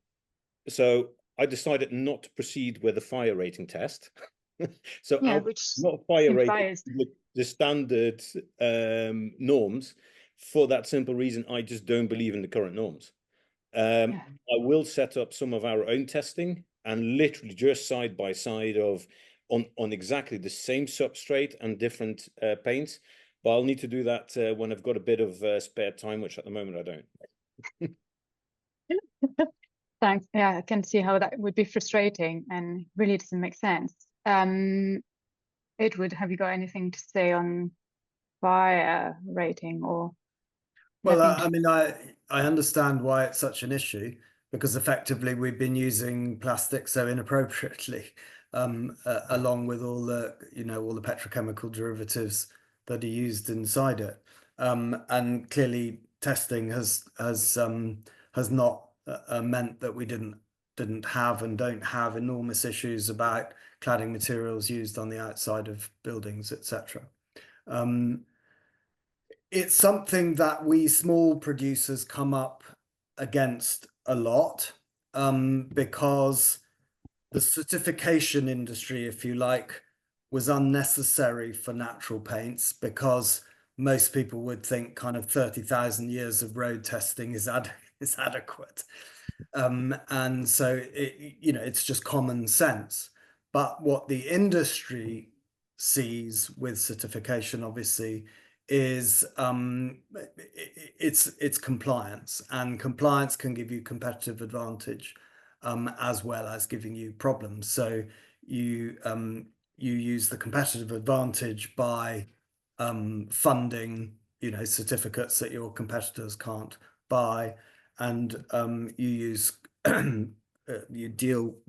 So I decided not to proceed with the fire rating test. So Yeah, I'll which not fire rating biased. the standard norms for that simple reason. I just don't believe in the current norms. Yeah. I will set up some of our own testing and literally just side by side on exactly the same substrate and different paints. But I'll need to do that when I've got a bit of spare time, which at the moment I don't. Thanks. Yeah, I can see how that would be frustrating and really doesn't make sense. Edward, have you got anything to say on fire rating or? Well, I mean, I understand why it's such an issue, because effectively we've been using plastic so inappropriately, along with all the petrochemical derivatives that are used inside it, and clearly testing has not meant that we didn't have and don't have enormous issues about cladding materials used on the outside of buildings, etc. It's something that we small producers come up against a lot, because the certification industry, if you like, was unnecessary for natural paints, because most people would think kind of 30,000 years of road testing is adequate. And so it's just common sense. But what the industry sees with certification, obviously, is it's compliance, and compliance can give you competitive advantage, as well as giving you problems. So you use the competitive advantage by funding certificates that your competitors can't buy, and you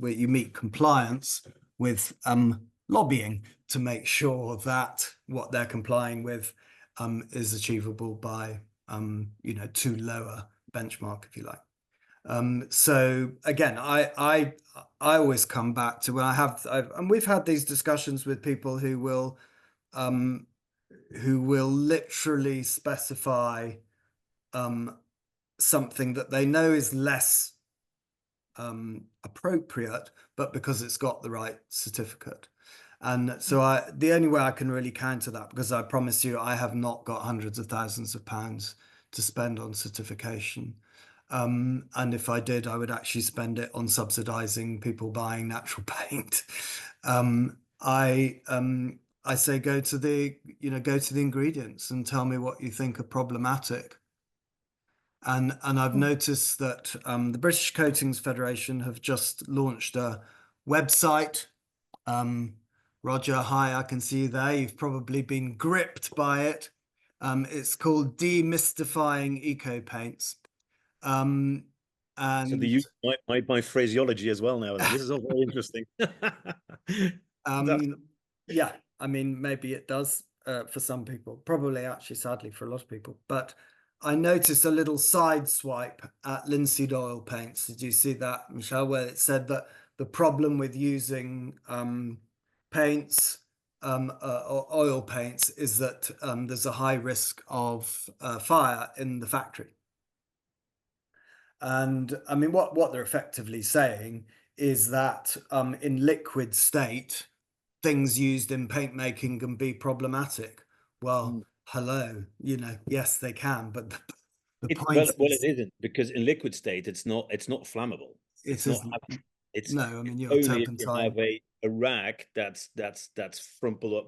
meet compliance with lobbying to make sure that what they're complying with is achievable by too lower benchmark, if you like. So again, I always come back to when and we've had these discussions with people who will literally specify something that they know is less appropriate, but because it's got the right certificate. And so the only way I can really counter that, because I promise you I have not got hundreds of thousands of pounds to spend on certification. And if I did, I would actually spend it on subsidizing people buying natural paint. I say go to the ingredients and tell me what you think are problematic. And I've noticed that the British Coatings Federation have just launched a website. Roger, hi, I can see you there. You've probably been gripped by it. It's called Demystifying Eco Paints. And so they use my phraseology as well now. This is all very interesting. Yeah, I mean, maybe it does for some people, probably actually sadly for a lot of people. But I noticed a little side swipe at linseed oil paints. Did you see that, Michelle, where it said that the problem with using paints, or oil paints, is that there's a high risk of fire in the factory. And I mean, what they're effectively saying is that in liquid state, things used in paint making can be problematic. Well, hello, yes, they can, but the point well, it isn't, because in liquid state it's not flammable. It's not having, it's no, I mean, you're only if you turpentine. have a rack that's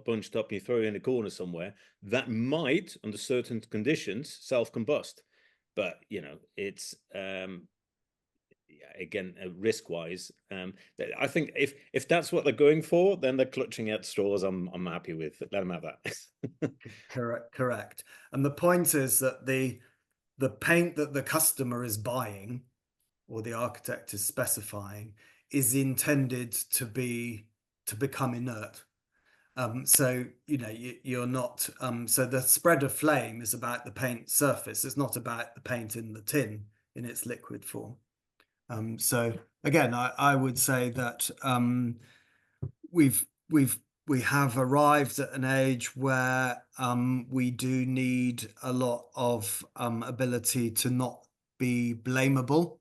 bunched up, you throw it in a corner somewhere, that might, under certain conditions, self-combust. But you know, it's again, risk-wise, I think if that's what they're going for, then they're clutching at straws. I'm happy with it. Let them have that. Correct. And the point is that the paint that the customer is buying, or the architect is specifying, is intended to become inert. So you know, you're not. So the spread of flame is about the paint surface. It's not about the paint in the tin in its liquid form. So again, I would say that we have arrived at an age where we do need a lot of ability to not be blamable,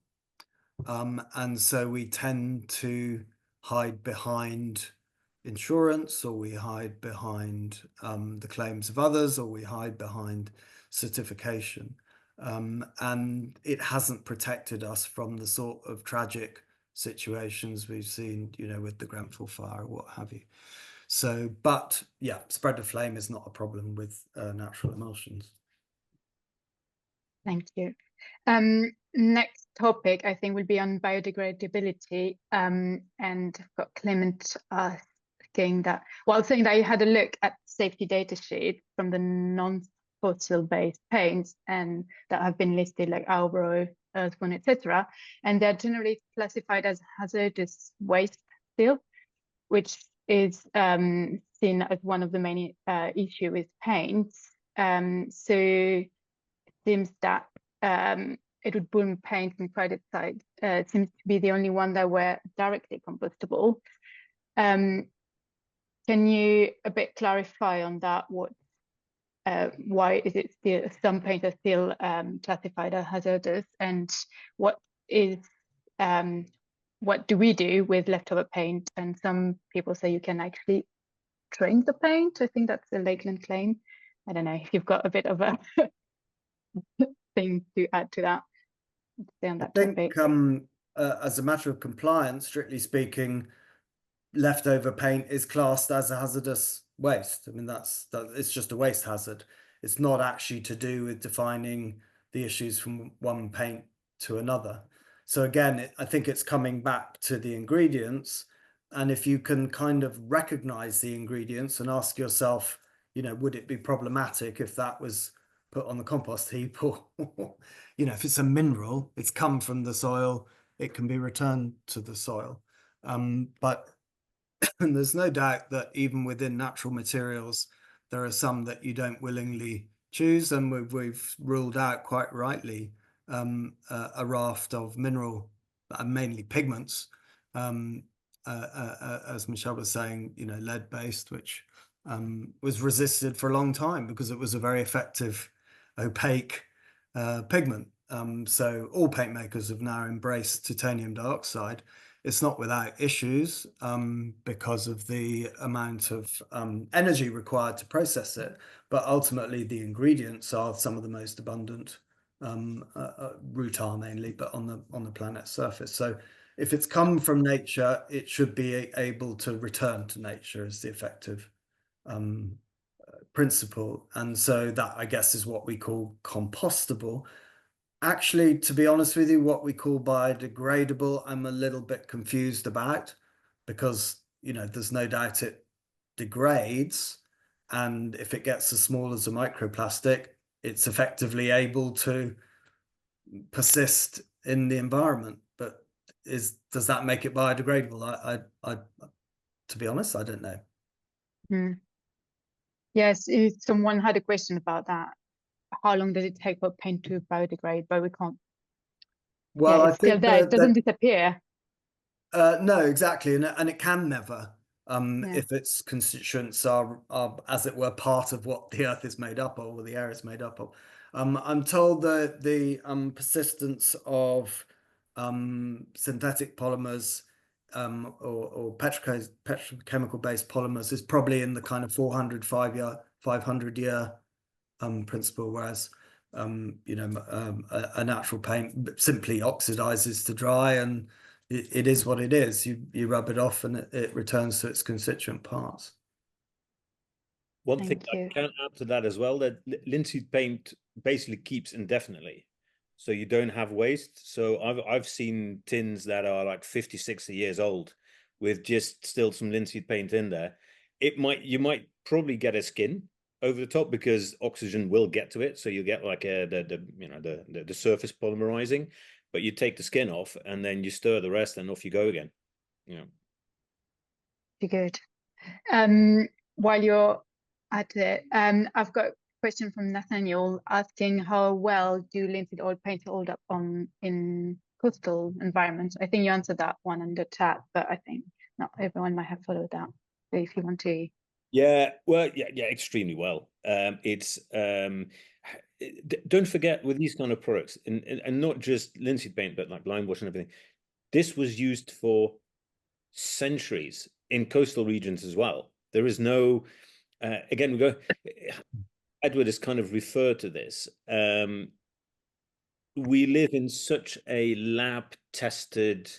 and so we tend to hide behind insurance, or we hide behind the claims of others, or we hide behind certification. And it hasn't protected us from the sort of tragic situations we've seen, you know, with the Grenfell fire or what have you. So, but yeah, spread of flame is not a problem with natural emulsions. Thank you. Next topic, I think, will be on biodegradability. And I've got Clement asking that, well, saying that you had a look at safety data sheet from the non-fossil based paints and that have been listed, like Albro, Earthbound, etc. And they're generally classified as hazardous waste still, which is seen as one of the main issue with paints. So it seems that Edward Bulmer paint and credit side seems to be the only one that were directly compostable. Can you a bit clarify on that? What, why is it still, some paints are still classified as hazardous, and what is what do we do with leftover paint? And some people say you can actually drink the paint. I think that's a Lakeland claim. I don't know if you've got a bit of a thing to add to that. Stay on that topic. As a matter of compliance, strictly speaking, leftover paint is classed as a hazardous waste. I mean, it's just a waste hazard. It's not actually to do with defining the issues from one paint to another. So again, I think it's coming back to the ingredients. And if you can kind of recognize the ingredients and ask yourself, you know, would it be problematic if that was put on the compost heap, or, you know, if it's a mineral, it's come from the soil, it can be returned to the soil. But there's no doubt that even within natural materials, there are some that you don't willingly choose, and we've ruled out quite rightly a raft of mineral, mainly pigments, as Michelle was saying, you know, lead-based, which was resisted for a long time because it was a very effective opaque pigment. So all paint makers have now embraced titanium dioxide. It's not without issues because of the amount of energy required to process it, but ultimately the ingredients are some of the most abundant, rutile mainly, but on the planet's surface. So if it's come from nature, it should be able to return to nature as the effective principle. And so that, I guess, is what we call compostable. Actually, to be honest with you, what we call biodegradable, I'm a little bit confused about, because, you know, there's no doubt it degrades. And if it gets as small as a microplastic, it's effectively able to persist in the environment. But does that make it biodegradable? I to be honest, I don't know. Yes, someone had a question about that. How long does it take for paint to biodegrade? But we can't. Well, yeah, it's still there. It doesn't disappear. No, exactly, and it can never, if its constituents are, as it were, part of what the Earth is made up of, or the air is made up of. I'm told that the persistence of synthetic polymers or petrochemical-based polymers is probably in the kind of 500-year principle, whereas you know, a natural paint simply oxidizes to dry and it is what it is. You rub it off and it returns to its constituent parts. One thing Thank you. I can add to that as well, that linseed paint basically keeps indefinitely. So you don't have waste. So I've seen tins that are like 50, 60 years old with just still some linseed paint in there. You might probably get a skin over the top because oxygen will get to it. So you get like the surface polymerizing, but you take the skin off and then you stir the rest and off you go again. You know. Good. While you're at it, I've got a question from Nathaniel asking how well do linseed oil paints hold up in coastal environments? I think you answered that one in the chat, but I think not everyone might have followed that. So if you want to. Yeah, well, yeah, extremely well. Don't forget with these kind of products, and not just linseed paint, but like lime wash and everything, this was used for centuries in coastal regions as well. There is no, again, Edward has kind of referred to this. We live in such a lab-tested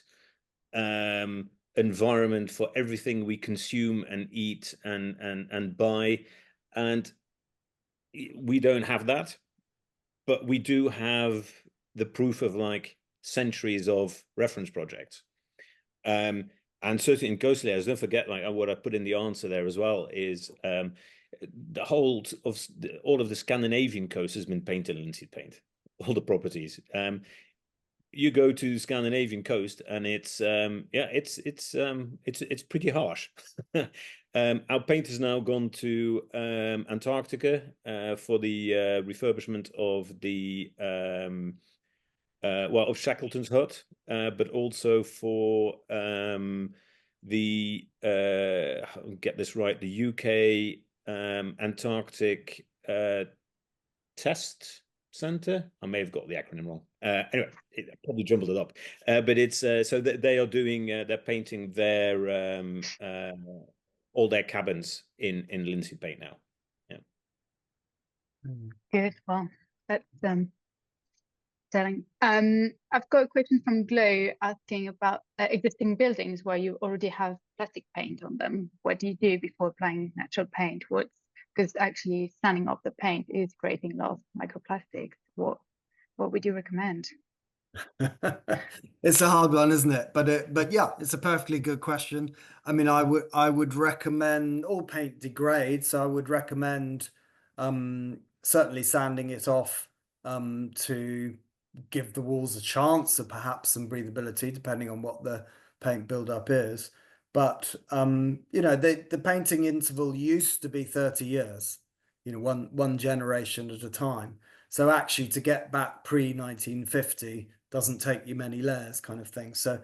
environment for everything we consume and eat and buy, and we don't have that, but we do have the proof of like centuries of reference projects. And certainly in coastal areas, don't forget, like what I put in the answer there as well is the whole of all of the Scandinavian coast has been painted in linseed paint, all the properties. You go to the Scandinavian coast and it's pretty harsh. Our paint has now gone to Antarctica for the refurbishment of the of Shackleton's hut, but also for get this right, the UK Antarctic Test Center. I may have got the acronym wrong. Anyway, I probably jumbled it up. But it's so that they are doing, they're painting their all their cabins in linseed paint now. Yeah. Good. Well, that's telling. I've got a question from Glow asking about existing buildings where you already have plastic paint on them. What do you do before applying natural paint? Because actually sanding off the paint is creating a lot of microplastics. What would you recommend? It's a hard one, isn't it? But yeah, it's a perfectly good question. I mean, I would recommend all paint degrades, so I would recommend certainly sanding it off to give the walls a chance of perhaps some breathability, depending on what the paint buildup is. But you know, the painting interval used to be 30 years, you know, one generation at a time. So actually, to get back pre-1950 doesn't take you many layers, kind of thing. So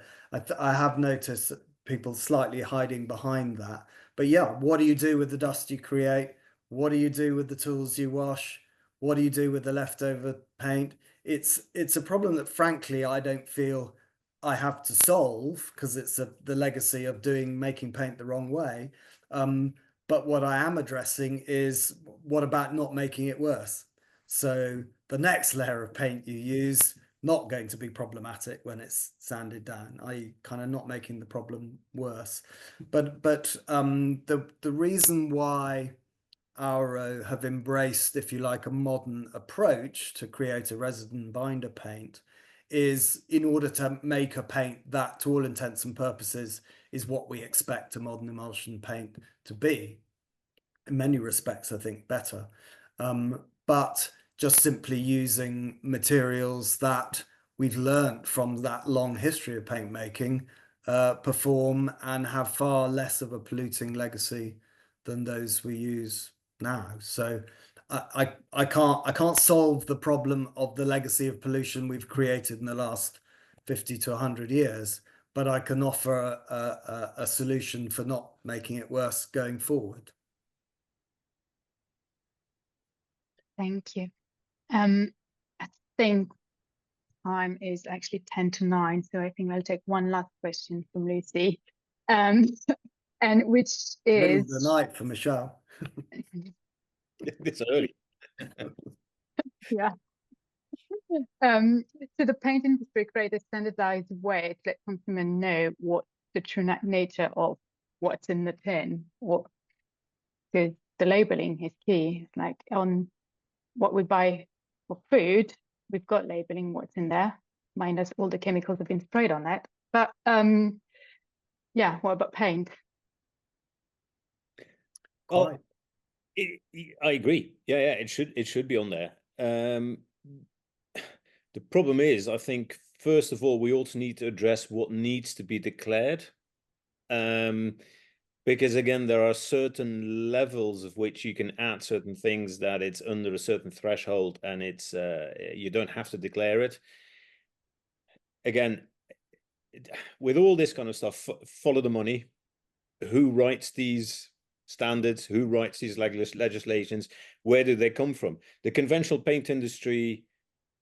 I have noticed people slightly hiding behind that. But yeah, what do you do with the dust you create? What do you do with the tools you wash? What do you do with the leftover paint? It's a problem that frankly I don't feel I have to solve because it's the legacy of making paint the wrong way. But what I am addressing is what about not making it worse? So the next layer of paint you use not going to be problematic when it's sanded down, i.e. kind of not making the problem worse. But the reason why Auro have embraced, if you like, a modern approach to create a resin binder paint is in order to make a paint that, to all intents and purposes, is what we expect a modern emulsion paint to be. In many respects, I think better. But just simply using materials that we've learnt from that long history of paint making perform and have far less of a polluting legacy than those we use now. So I can't solve the problem of the legacy of pollution we've created in the last 50 to 100 years, but I can offer a solution for not making it worse going forward. Thank you. I think time is actually 10 to 9, so I think I'll take one last question from Lucy, and which is the night for Michelle. It's early. Yeah. So the paint industry created a standardized way to let consumers know what the true nature of what's in the tin, or because the labeling is key. Like on what we buy for food, we've got labeling what's in there, minus all the chemicals have been sprayed on it. But yeah, what about paint? Well, I agree. Yeah, it should be on there. The problem is, I think, first of all, we also need to address what needs to be declared. Because again, there are certain levels of which you can add certain things that it's under a certain threshold, and it's you don't have to declare it. Again, with all this kind of stuff, follow the money. Who writes these standards? Who writes these legislations? Where do they come from? The conventional paint industry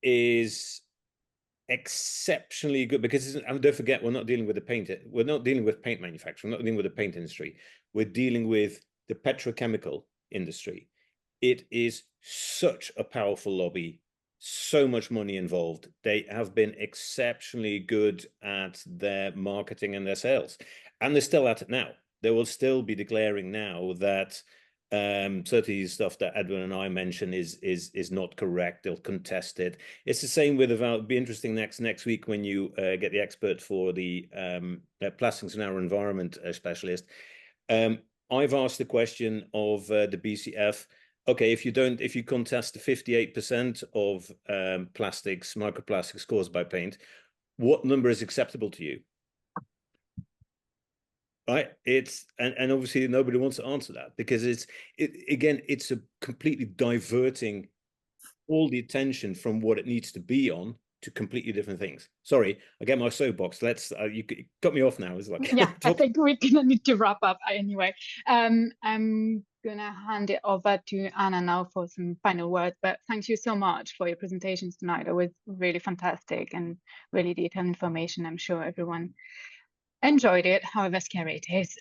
is exceptionally good, because don't forget, we're not dealing with we're not dealing with paint manufacturing, we're not dealing with the paint industry, we're dealing with the petrochemical industry. It is such a powerful lobby, so much money involved. They have been exceptionally good at their marketing and their sales, and they're still at it now. They will still be declaring now that certainly stuff that Edwin and I mentioned is not correct. They'll contest it. It's the same with it'll be interesting next week when you get the expert for the plastics in our environment specialist. I've asked the question of the BCF. Okay, if you contest the 58% of plastics, microplastics caused by paint, what number is acceptable to you? Right, and obviously nobody wants to answer that, because it's a completely diverting all the attention from what it needs to be on to completely different things. Sorry, I get my soapbox. Let's you cut me off now. It's like, yeah, I think we're gonna need to wrap up anyway. I'm gonna hand it over to Anna now for some final words. But thank you so much for your presentations tonight. It was really fantastic and really detailed information. I'm sure everyone enjoyed it, however scary it is,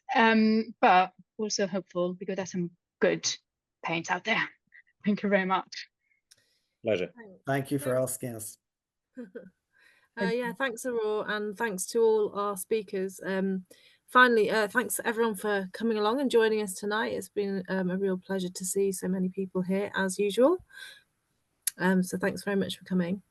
but also hopeful, because there's some good paints out there. Thank you very much. Pleasure. Thank you for asking us. Yeah, thanks Aurora, and thanks to all our speakers. Finally, thanks everyone for coming along and joining us tonight. It's been a real pleasure to see so many people here as usual. So thanks very much for coming.